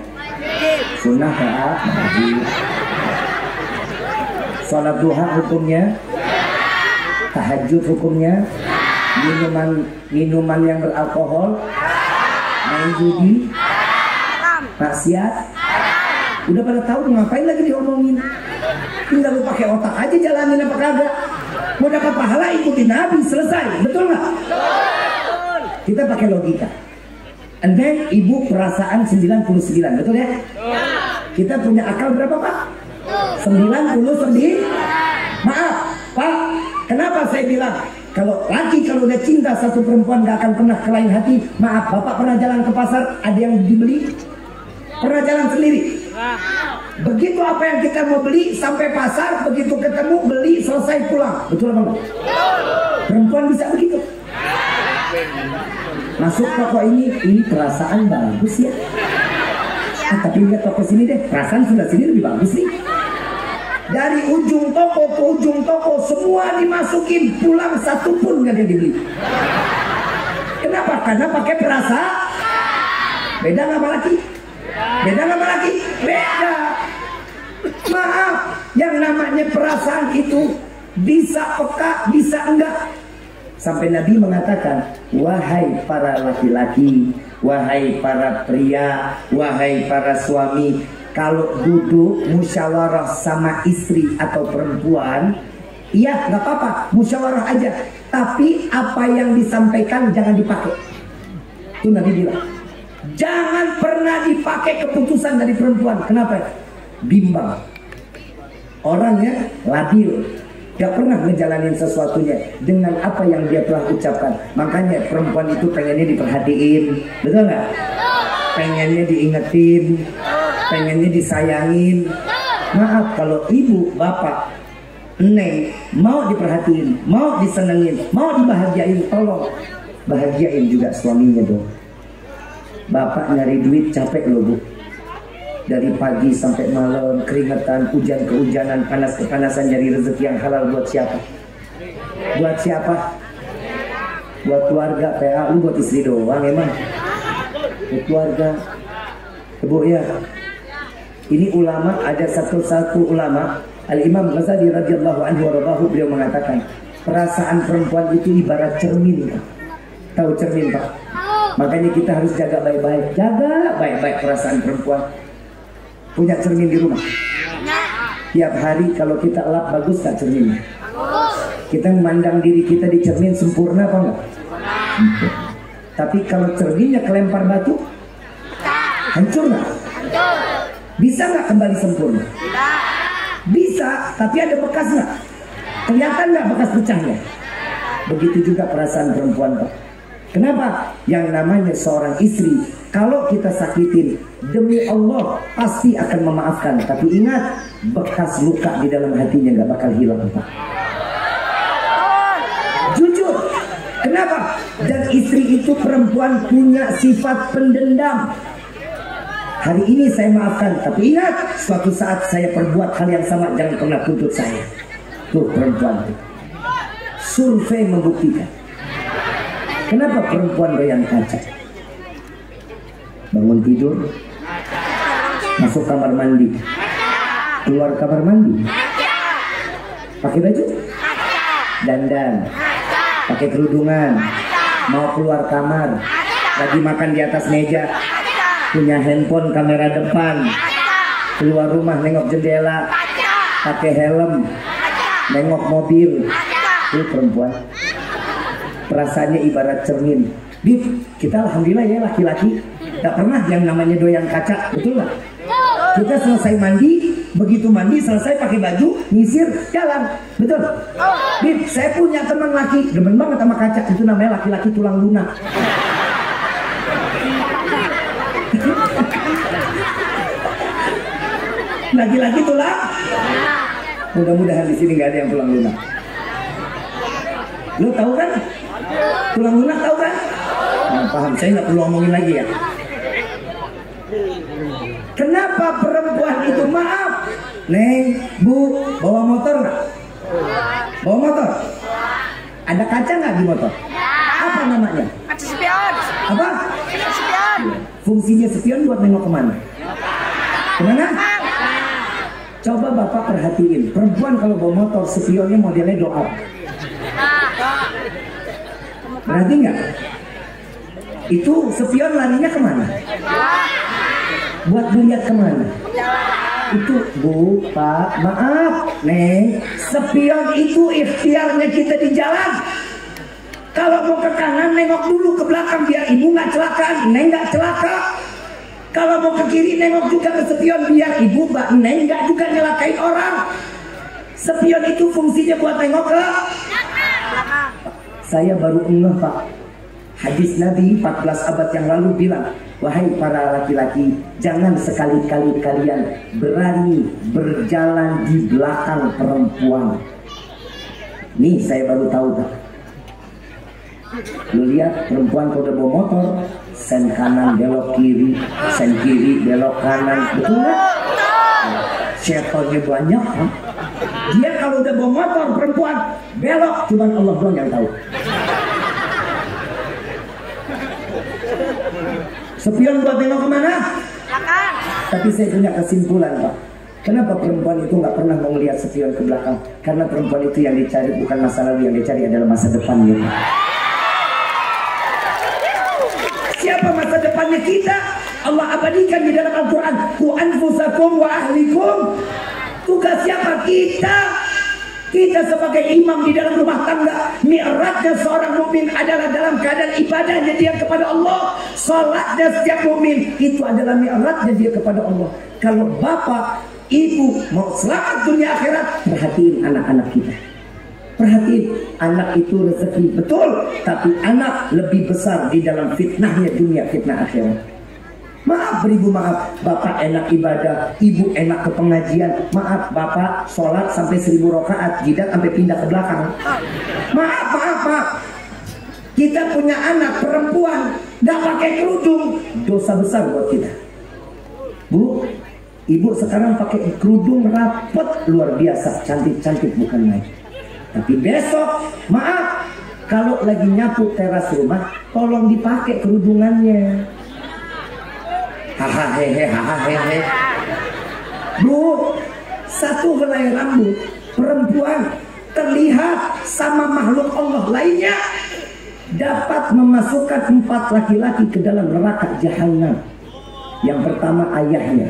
sunnah wajib. Sholat duha hukumnya, tahajud hukumnya, minuman yang beralkohol, main judi, maksiat, udah pada tahu, ngapain lagi diomongin? Tinggal lu pakai otak aja, jalanin apa kagak. Mau dapat pahala ikutin Nabi, selesai, betul nggak? Kita pakai logika. And then ibu perasaan 99, betul ya? Kita punya akal berapa Pak? 99. Maaf Pak, kenapa saya bilang kalau laki kalau udah cinta satu perempuan gak akan pernah ke lain hati? Maaf, Bapak pernah jalan ke pasar, ada yang dibeli? Pernah jalan sendiri? Begitu apa yang kita mau beli sampai pasar, begitu ketemu beli selesai pulang, betul apa enggak? Perempuan bisa begitu. Masuk toko ini perasaan bagus ya. Tapi lihat toko sini deh, perasaan sudah sini lebih bagus nih. Dari ujung toko ke ujung toko semua dimasukin, pulang satu pun gak ada dibeli. Kenapa? Karena pakai perasaan. Beda nggak sama laki? Beda nggak sama laki? Beda. Maaf, yang namanya perasaan itu bisa peka, bisa enggak. Sampai Nabi mengatakan, wahai para laki-laki, wahai para pria, wahai para suami, kalau duduk musyawarah sama istri atau perempuan, iya nggak apa-apa, musyawarah aja. Tapi apa yang disampaikan jangan dipakai. Itu Nabi bilang, jangan pernah dipakai keputusan dari perempuan. Kenapa? Bimbang. Orangnya labil, gak pernah ngejalanin sesuatunya dengan apa yang dia telah ucapkan. Makanya perempuan itu pengennya diperhatiin, betul nggak? Pengennya diingetin, pengennya disayangin. Maaf, kalau ibu, bapak, neng mau diperhatiin, mau disenengin, mau dibahagiain, tolong bahagiain juga suaminya dong. Bapak nyari duit capek loh Bu, dari pagi sampai malam, keringetan, hujan kehujanan, panas kepanasan, nyari rezeki yang halal buat siapa? Buat siapa? Buat keluarga, PA, lu buat istri doang emang? ke keluarga. Ibu ya, ini ulama, ada satu ulama, Al-Imam Ghazali radhiyallahu anhu waradahu, beliau mengatakan perasaan perempuan itu ibarat cermin. Tahu cermin Pak? Makanya kita harus jaga baik-baik perasaan perempuan. Punya cermin di rumah? Tiap hari kalau kita lap, bagus tak cerminnya? Kita memandang diri kita di cermin sempurna apa enggak? Tapi kalau cerminnya kelempar batu, hancur nggak? Bisa nggak kembali sempurna? Bisa, tapi ada bekas nggak? Kelihatan nggak bekas pecahnya? Begitu juga perasaan perempuan Pak. Kenapa? Yang namanya seorang istri, kalau kita sakitin, demi Allah pasti akan memaafkan. Tapi ingat, bekas luka di dalam hatinya nggak bakal hilang Pak. Jujur. Kenapa? Dan istri itu perempuan punya sifat pendendam. Hari ini saya maafkan, tapi ingat, suatu saat saya perbuat hal yang sama, jangan pernah tuntut saya. Tuh perempuan itu. Survei membuktikan. Kenapa perempuan goyang kaca? Bangun tidur, masuk kamar mandi, keluar kamar mandi, pakai baju, dandan, pakai kerudungan, mau keluar kamar, lagi makan di atas meja, punya handphone kamera depan, keluar rumah nengok jendela, pakai helm, nengok mobil. Itu perempuan. Perasaannya ibarat cermin. Kita alhamdulillah ya laki-laki gak pernah yang namanya doyan kaca, betul gak? Kita selesai mandi, begitu mandi selesai pakai baju, nyisir, jalan, betul? Saya punya teman laki, demen banget sama kaca, itu namanya laki-laki tulang lunak. Laki-laki tulang. Mudah-mudahan di sini nggak ada yang tulang lunak. Lo tahu kan? Tulang lunak tahu kan? Nah, paham. Saya nggak perlu ngomongin lagi ya. Kenapa perempuan itu, maaf, Neng, Bu, bawa motor nggak? Bawa motor? Ada kaca nggak di motor? Apa namanya?
Spion.
Apa?
Spion.
Fungsinya spion buat nengok kemana? Kemana? Coba Bapak perhatiin, perempuan kalau bawa motor spionnya modelnya doa. Berarti nggak? Itu spion larinya kemana? Buat dilihat kemana? Itu Bu, Pak, maaf, Neng, spion itu ikhtiarnya kita di jalan. Kalau mau ke kanan nengok dulu ke belakang biar ibu nggak celaka, Neng nggak celaka. Kalau mau ke kiri nengok juga ke spion biar ibu Mbak Neng nggak juga nyelakain orang. Spion itu fungsinya buat nengok ke. Saya baru ngeh Pak, hadis Nabi 14 abad yang lalu bilang, wahai para laki-laki, jangan sekali-kali kalian berani berjalan di belakang perempuan. Nih saya baru tahu Pak. Lu lihat perempuan kalau udah bawa motor, sen kanan belok kiri, sen kiri belok kanan, betul nggak? Setannya banyak kan? Dia kalau udah bawa motor perempuan belok, cuman Allah doang yang tahu. Spion buat tengok kemana?
Belakang.
Tapi saya punya kesimpulan Pak. Kenapa perempuan itu nggak pernah mau melihat spion ke belakang? Karena perempuan itu yang dicari bukan masa lalu, yang dicari adalah masa depannya Pak. Siapa masa depannya kita? Allah abadikan di dalam Al-Quran. Ku anfusakum wa ahlikum. Tugas siapa? Kita. Kita sebagai imam di dalam rumah tangga. Mi'rajnya seorang mukmin adalah dalam keadaan ibadahnya dia kepada Allah. Salatnya setiap mukmin itu adalah mi'rajnya dia kepada Allah. Kalau bapak, ibu mau selamat dunia akhirat, perhatiin anak-anak kita. Perhatiin, anak itu rezeki, betul, tapi anak lebih besar di dalam fitnahnya dunia, fitnah akhirat. Maaf beribu, maaf, bapak enak ibadah, ibu enak ke pengajian. Maaf bapak sholat sampai 1000 rakaat, jidat sampai pindah ke belakang. Maaf. Kita punya anak perempuan gak pakai kerudung, dosa besar buat kita. Bu, ibu sekarang pakai kerudung rapet luar biasa, cantik-cantik bukan main. Tapi besok, maaf, kalau lagi nyapu teras rumah, tolong dipakai kerudungannya. hahaha hehe hahaha hehe. Bu, satu helai rambut perempuan terlihat sama makhluk Allah lainnya dapat memasukkan 4 laki-laki ke dalam neraka jahanam. Yang pertama ayahnya,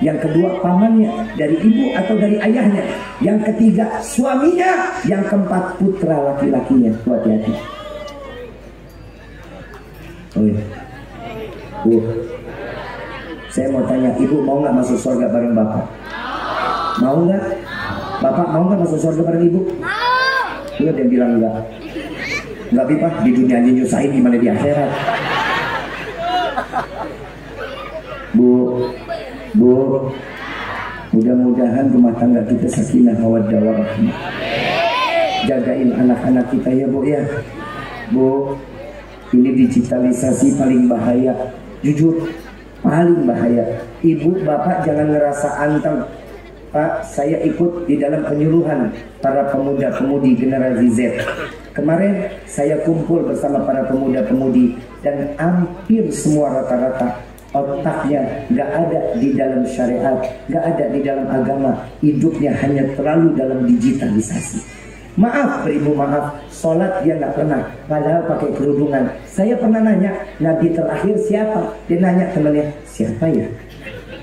yang kedua pamannya dari ibu atau dari ayahnya, yang ketiga suaminya, yang keempat putra laki-lakinya. Hati-hati. Oh iya. Bu, saya mau tanya, ibu mau nggak masuk surga bareng bapak? Mau nggak? Bapak mau nggak masuk surga bareng ibu? Mau. Udah dia bilang enggak. Enggak pipa, di dunia aja nyusahin, gimana di akhirat? Bu, mudah-mudahan rumah tangga kita sakinah mawaddah warahmah. Jagain anak-anak kita ya bu ya. Bu, ini digitalisasi paling bahaya, jujur paling bahaya. Ibu bapak jangan ngerasa anteng. Pak, saya ikut di dalam penyuluhan para pemuda-pemudi generasi Z. Kemarin saya kumpul bersama para pemuda-pemudi dan hampir semua rata-rata otaknya nggak ada di dalam syariat, nggak ada di dalam agama, hidupnya hanya terlalu dalam digitalisasi. Maaf beribu maaf, sholat dia nggak pernah, padahal pakai kerudungan. Saya pernah nanya, Nabi terakhir siapa? Dia nanya temannya, siapa ya?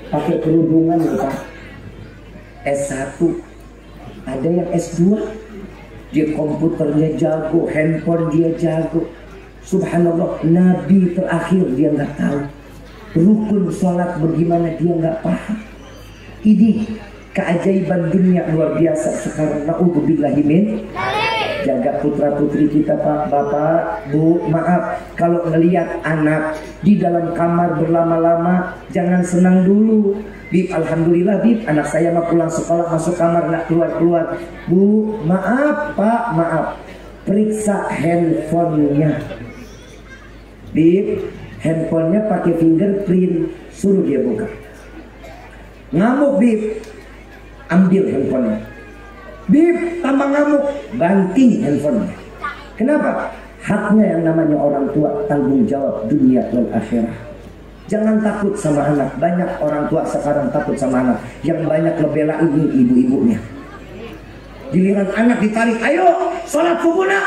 Pakai kerudungan lupa. S1, ada yang S2, dia komputernya jago, handphone dia jago. Subhanallah, Nabi terakhir dia nggak tahu. Rukun sholat bagaimana dia nggak paham. Ini keajaiban dunia luar biasa sekarang. Na'udzubillahi min. Jaga putra putri kita pak, bapak, bu, maaf kalau ngelihat anak di dalam kamar berlama-lama jangan senang dulu. Bib, alhamdulillah Bib, anak saya mau pulang sekolah masuk kamar nggak keluar-keluar. Bu, maaf pak, maaf, periksa handphonenya. Bib, handphonenya pakai fingerprint, suruh dia buka. Ngamuk Bib, ambil handphonenya. Bib, tambah ngamuk, banting handphonenya. Kenapa? Haknya yang namanya orang tua, tanggung jawab dunia dan akhirat. Jangan takut sama anak. Banyak orang tua sekarang takut sama anak. Yang banyak ngebela ini ibu-ibunya. Giliran anak ditarik, ayo sholat subuh nak.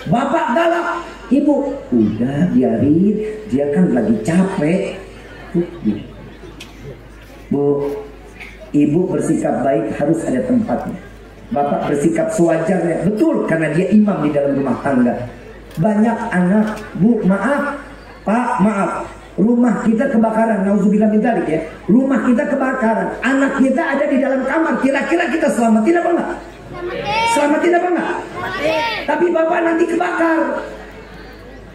Bapak galak, ibu udah biarin, dia kan lagi capek. Bu, ibu bersikap baik harus ada tempatnya. Bapak bersikap sewajarnya, betul, karena dia imam di dalam rumah tangga. Banyak anak, bu maaf, pak maaf, rumah kita kebakaran, nauzubillah min dzalik ya. Rumah kita kebakaran, anak kita ada di dalam kamar, kira-kira kita selamatin apa enggak? Selamatin apa enggak? Tapi bapak nanti kebakar.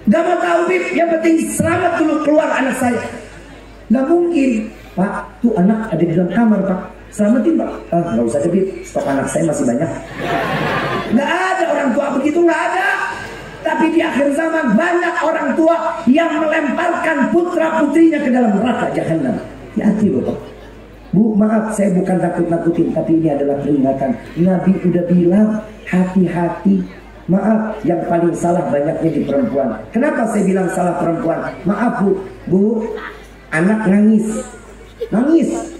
Gak mau tahu Bib, yang penting selamat dulu keluar anak saya. Gak mungkin, pak, tuh anak ada di dalam kamar pak, selamatin pak. Gak usah deh Bib, stok anak saya masih banyak. Gak ada orang tua begitu, gak ada. Tapi di akhir zaman banyak orang tua yang melemparkan putra putrinya ke dalam neraka jahanam. Hati-hati bapak. Bu maaf, saya bukan takut-nakutin, tapi ini adalah peringatan. Nabi udah bilang hati-hati. Maaf, yang paling salah banyaknya di perempuan. Kenapa saya bilang salah perempuan? Maaf bu, anak nangis,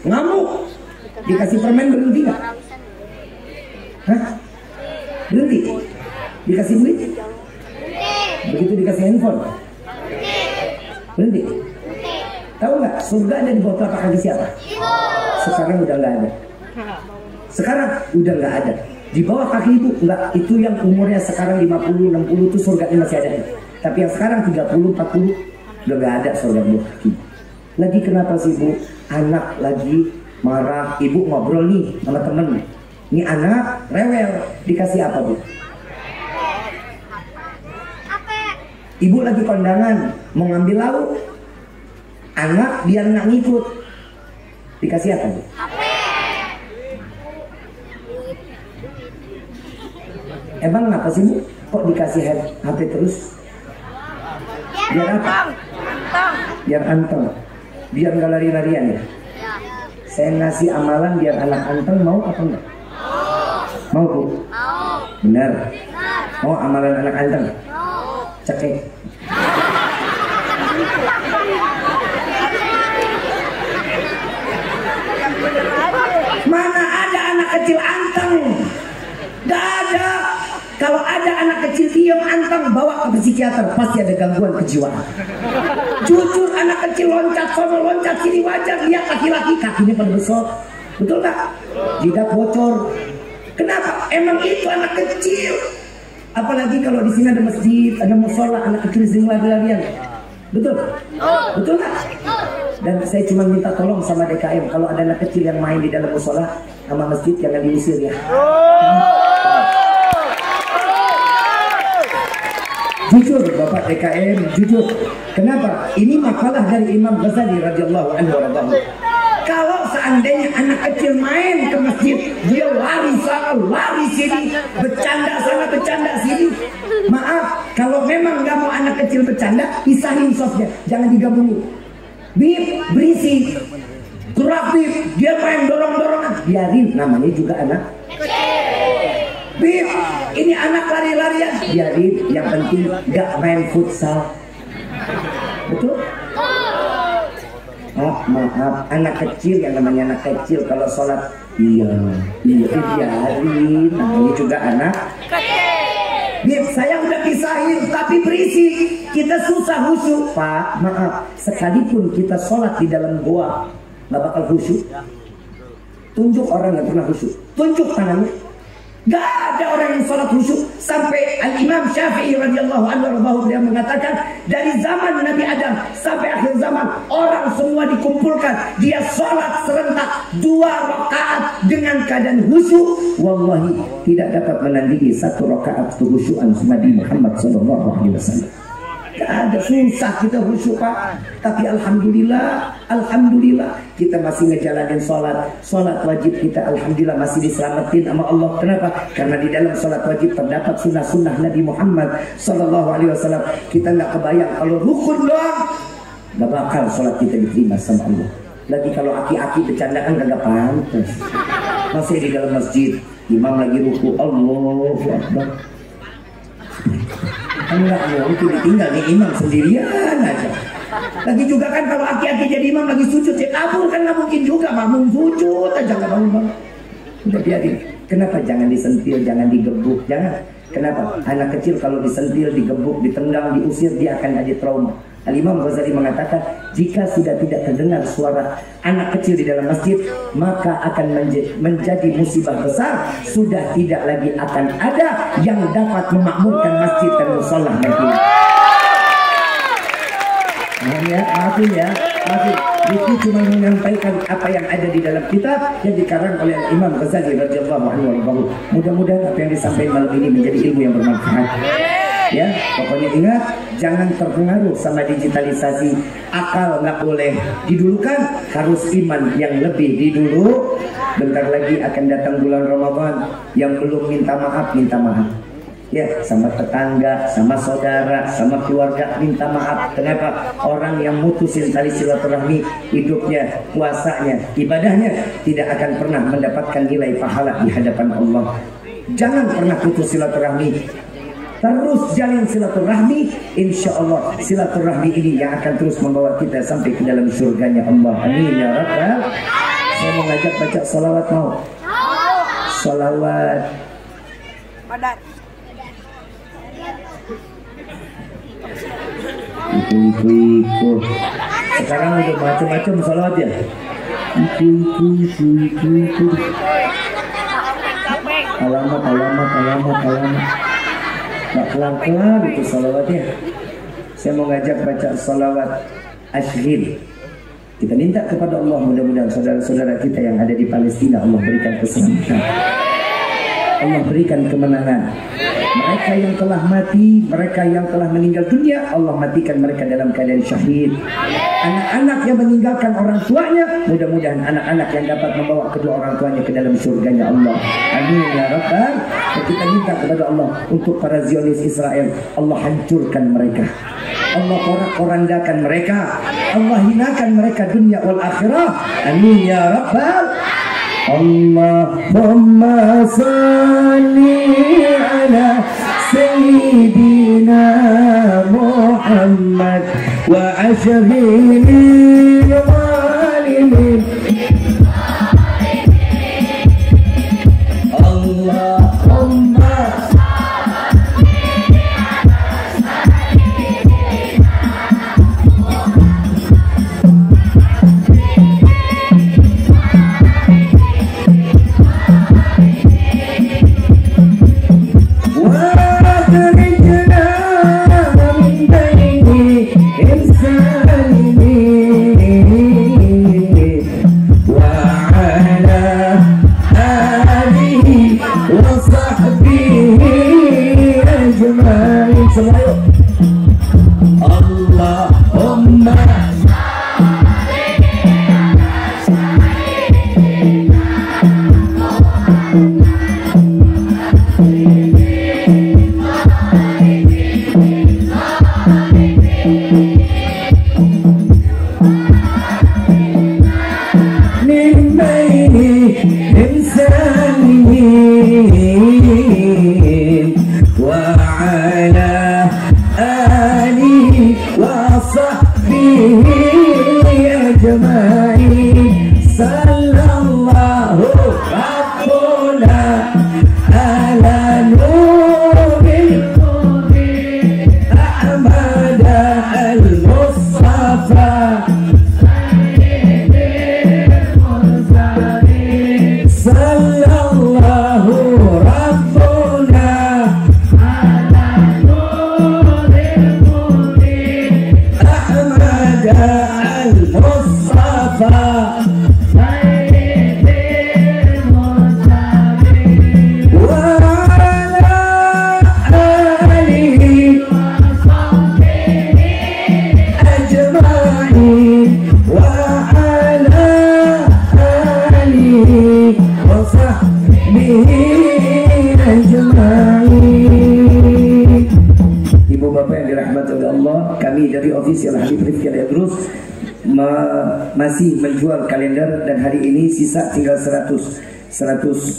ngamuk, dikasih permen berhenti nggak? Hah? Berhenti? Dikasih duit? Begitu dikasih handphone? Berhenti? Tahu nggak? Surga ada di bawah telapak kaki siapa? Sekarang udah nggak ada. Sekarang udah nggak ada. Di bawah kaki ibu enggak, itu yang umurnya sekarang 50, 60 itu surganya masih ada. Tapi yang sekarang 30, 40 udah nggak ada surga di bawah kaki. Lagi kenapa sih bu? Anak lagi marah, ibu ngobrol nih sama temen. Ini anak rewel, dikasih apa bu? Ibu lagi kondangan, mau ngambil lauk. Anak biar nggak ngikut, dikasih apa bu? Emang ngapa sih bu? Kok dikasih HP terus? Biar apa? Biar anteng. Biar nggak lari-larian ya? Saya ngasih amalan biar anak anteng, mau apa enggak? Mau bu? Benar? Mau amalan anak anteng? Cekek. kecil anteng. Gak ada. Kalau ada anak kecil diam anteng, bawa ke psikiater, pasti ada gangguan kejiwaan. Jujur, anak kecil loncat sono loncat sini wajar, lihat laki-laki kakinya pada besar. Betul gak? Jidat bocor. Kenapa? Emang itu anak kecil. Apalagi kalau di sini ada masjid, ada musola, anak kecil sering lari-larian. Betul? Betul gak? Dan saya cuma minta tolong sama DKM, kalau ada anak kecil yang main di dalam musola sama masjid, jangan diusir ya. Jujur Bapak DKM, jujur. Kenapa? Ini makalah dari Imam Ghazali radhiyallahu anhu. Kalau seandainya anak kecil main ke masjid, dia lari sana, lari sini, bercanda sana, bercanda sini. Maaf, kalau memang nggak mau anak kecil bercanda, pisahin softnya, jangan digabungin. Bip, berisik, gerak bip, dia main dorong-dorongan, biarin, namanya juga anak kecil. Bip, ini anak lari-larian, biarin, yang penting nggak main futsal. Betul? Maaf, anak kecil, yang namanya anak kecil kalau sholat, iya, biarin, nah ini juga anak kecil. Saya udah pisahin, tapi berisik, kita susah khusyuk. Pak, maaf, sekalipun kita sholat di dalam goa, nggak bakal khusyuk. Tunjuk orang yang pernah khusyuk, tunjuk tangannya. Gak ada orang yang sholat khusyuk. Sampai Al-Imam Syafi'i radhiyallahu anhu dia mengatakan, dari zaman Nabi Adam sampai akhir zaman, orang semua dikumpulkan, dia sholat serentak 2 rakaat dengan keadaan khusyuk. Wallahi tidak dapat menandingi 1 rakaat kekhusyuan Nabi Muhammad SAW. Gak ada, susah kita khusyuk Pak. Tapi alhamdulillah, alhamdulillah kita masih ngejalanin sholat wajib kita, alhamdulillah masih diselamatin sama Allah. Kenapa? Karena di dalam sholat wajib terdapat sunnah-sunnah Nabi Muhammad SAW. Kita nggak kebayang kalau rukun doang, nggak bakal sholat kita diterima sama Allah. Lagi kalau aki-aki bercandaan nggak pantas. Masih di dalam masjid, imam lagi ruku, Allahu Akbar. Enggak mungkin ditinggal nih imam sendirian aja. Lagi juga kan kalau aki-aki jadi imam lagi sujud ya kabur kan, nggak mungkin juga makmum sujud aja nggak bangun. Udah biarin. Kenapa jangan disentil, jangan digebuk, jangan. Kenapa? Anak kecil kalau disentil, digebuk, ditendang, diusir, dia akan ada trauma. Al-Imam Ghazali mengatakan, jika sudah tidak terdengar suara anak kecil di dalam masjid, maka akan menjadi musibah besar. Sudah tidak lagi akan ada yang dapat memakmurkan masjid dan musholah nanti. Maafin ya. Itu cuma menyampaikan apa yang ada di dalam kitab yang dikarang oleh Imam Ghazali radhiyallahu anhu. Mudah-mudahan apa yang disampaikan malam ini menjadi ilmu yang bermanfaat. Ya, pokoknya ingat, jangan terpengaruh sama digitalisasi. Akal nggak boleh didulukan, harus iman yang lebih didulu. Bentar lagi akan datang bulan Ramadan. Yang belum minta maaf, minta maaf. Ya, sama tetangga, sama saudara, sama keluarga, minta maaf. Kenapa? Orang yang mutusin tali silaturahmi, hidupnya, puasanya, ibadahnya tidak akan pernah mendapatkan nilai pahala di hadapan Allah. Jangan pernah putus silaturahmi. Terus jalin silaturahmi, insya Allah silaturahmi ini yang akan terus membawa kita sampai ke dalam surganya Allah. Amin ya Rabbal. Saya mau ngajak baca salawat, mau? Salawat.
Padat.
Iku. Sekarang udah macam-macam salawat ya. Iku. Alamat. Gak kelar-kelar itu salawatnya. Saya mau ngajak baca salawat Ashghil. Kita minta kepada Allah, mudah-mudahan saudara-saudara kita yang ada di Palestina Allah berikan keselamatan, Allah berikan kemenangan. Mereka yang telah mati, mereka yang telah meninggal dunia, Allah matikan mereka dalam keadaan syahid. Anak-anak yang meninggalkan orang tuanya, mudah-mudahan anak-anak yang dapat membawa kedua orang tuanya ke dalam surganya Allah. Amin ya Rabbal. Kita minta kepada Allah untuk para Zionis Israel, Allah hancurkan mereka, Allah porak-porandakan mereka, Allah hinakan mereka dunia wal akhirah. Amin ya Rabbal. Allahumma salli ala Sayyidina Muhammad wa ashghilil zalimin وعلى آله وصحبه أجمعين صلى الله ربنا على نور أحمد المصطفى صلى الله ربنا على نور أحمد المصطفى Ibu bapak yang dirahmati oleh Allah, kami dari official Habib Rifki Al-Idrus masih menjual kalender, dan hari ini sisa tinggal 100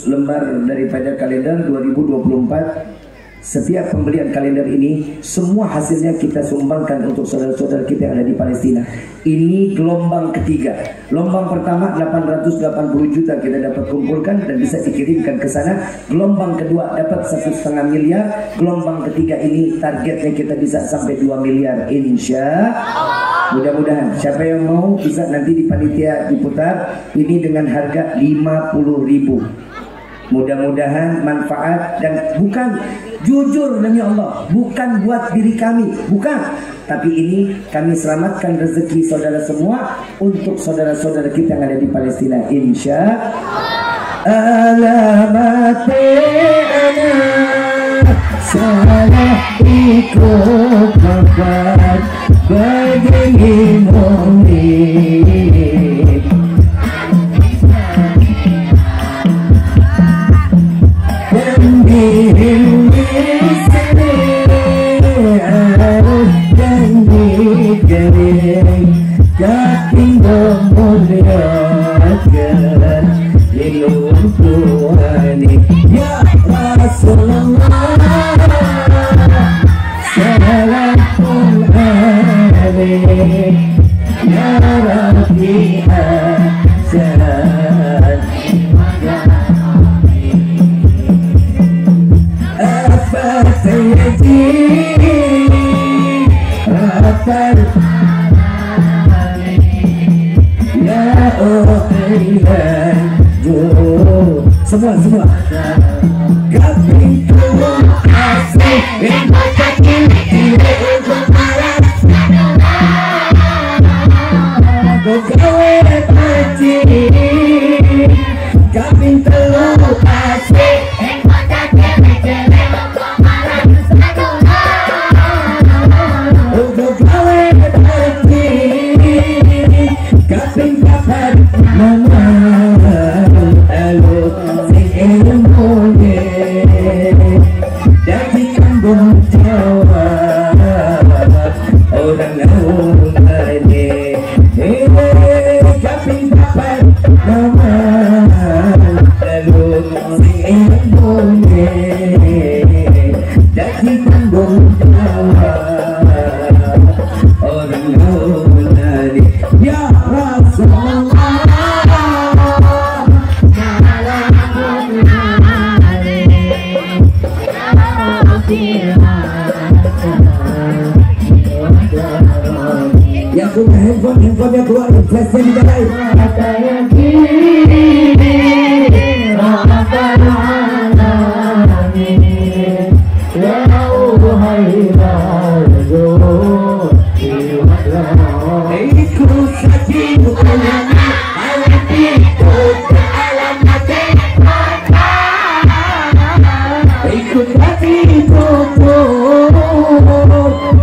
lembar daripada kalender 2024. Setiap pembelian kalender ini, semua hasilnya kita sumbangkan untuk saudara-saudara kita yang ada di Palestina. Ini gelombang ketiga. Gelombang pertama 880 juta kita dapat kumpulkan dan bisa dikirimkan ke sana. Gelombang kedua dapat 1,5 miliar. Gelombang ketiga ini targetnya kita bisa sampai 2 miliar insya Allah. Mudah-mudahan siapa yang mau bisa nanti di panitia diputar. Ini dengan harga 50.000. Mudah-mudahan manfaat, dan bukan, jujur demi Allah, bukan buat diri kami, bukan, tapi ini kami selamatkan rezeki saudara semua untuk saudara-saudara kita yang ada di Palestina insya Allah. Salah ikut kabar bagi mu'min, ya Rasulullah, salamun alaik ya Rabbi Hasan. Semua yang punya handphone-handphonenya keluar, flashnya dinyalain.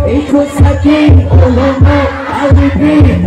Ikut saking ulama Al-Habib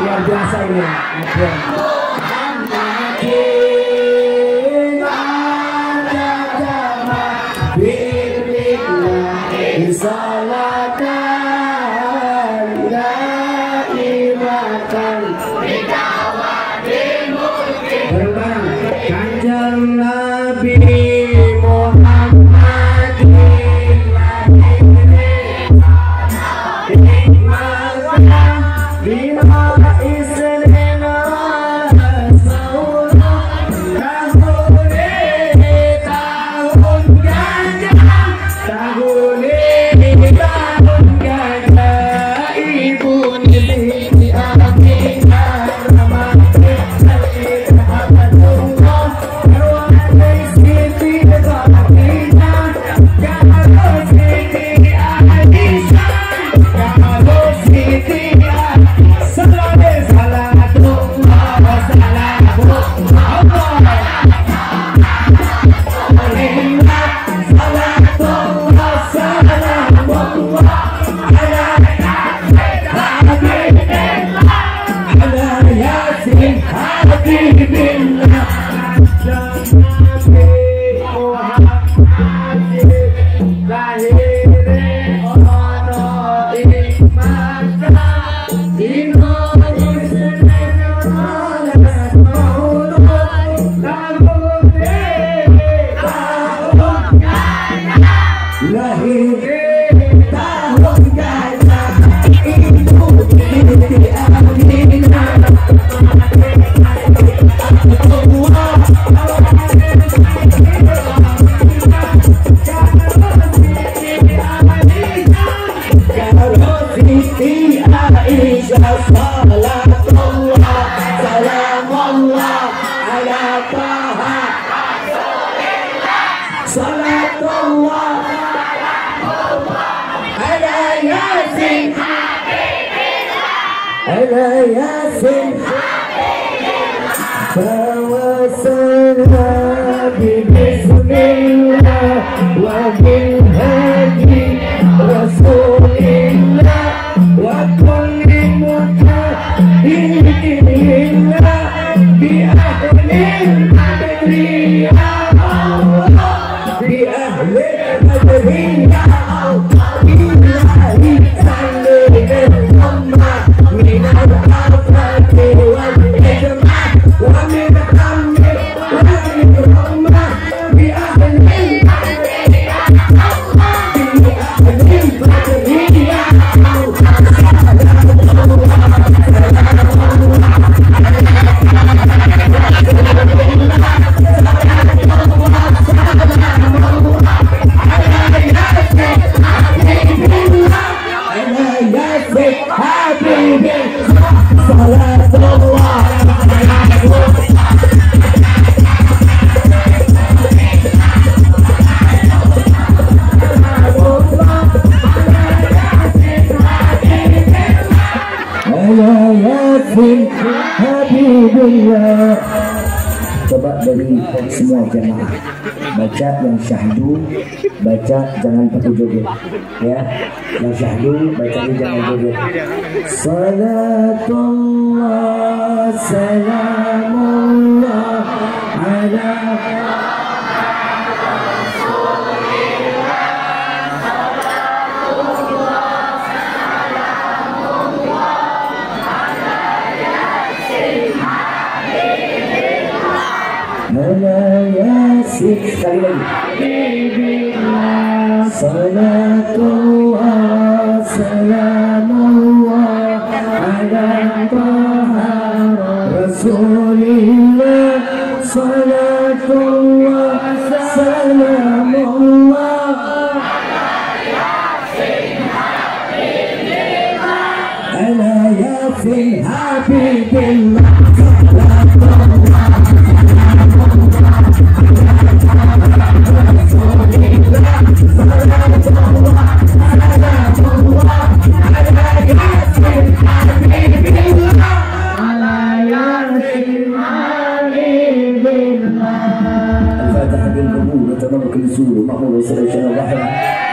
Luar biasa ini. Kanjeng Nabi Coba dari semua jamaah baca yang syahdu, baca jangan pakai joget ya. Yang syahdu bacanya jangan joget. Salatullah salamullah ala Yasin. Sekali lagi. Salatullah salamullah ala taha rasulillah. Salatullah salamullah ala Yasin habibillah. Salatullah سلوشنا ظهرا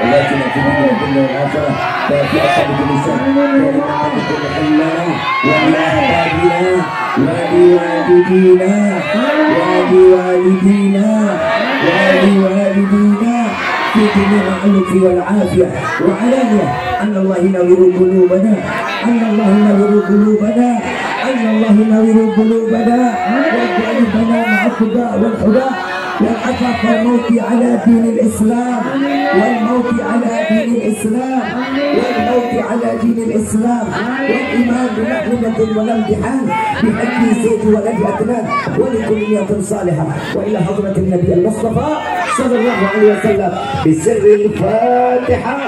ولكن في الدنيا والآخرة فاتحة بكل شر كلمة بكل حلنا ولأحبابنا ولوالدينا في كل المعروف والعافية وعلانية أن الله ينور قلوبنا ويجعلنا مع الخداع والحداء والعفاف والموت على دين الإسلام والإيمان بمحرمة ولا امتحان بحج زيت ولا بأتنان ولكل نية صالحة وإلى حضرة النبي المصطفى صلى الله عليه وسلم بسر الفاتحة.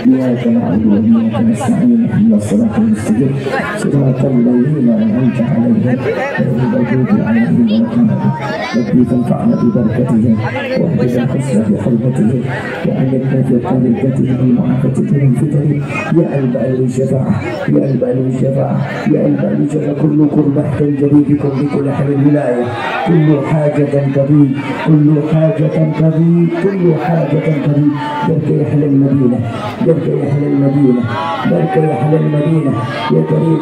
إياك نعبد وإياك نستعين اهدنا الصراط المستقيم صراط الذين أنعمت عليهم غير المغضوب عليهم ولا الضالين ربي تنفعنا ببركتهم واهدنا الحسنى بحرمتهم وأمتنا في طريقتهم بمعافتهم الفتن يا البال الشفاعة كل قرب احتج بكم بكل حل الولاية كل حاجة تبي برك يحل المدينة يا كريم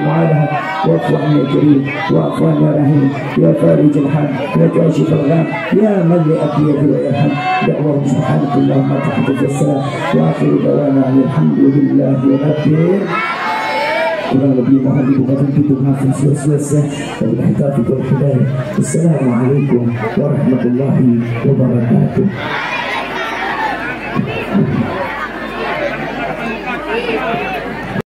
عليها واعف عنا يا كريم واعف عنا يا رحيم يا فارج الحم يا كاشف الغم يا من لأبيك ويرحم دعوهم سبحانك اللهم تحت السلام وآخر دعوانا عن الحمد لله رب العالمين. kurang lebih mohon dibukakan pintu maaf yang selesai dari Taufik wal Hidayah. Assalamualaikum warahmatullahi wabarakatuh.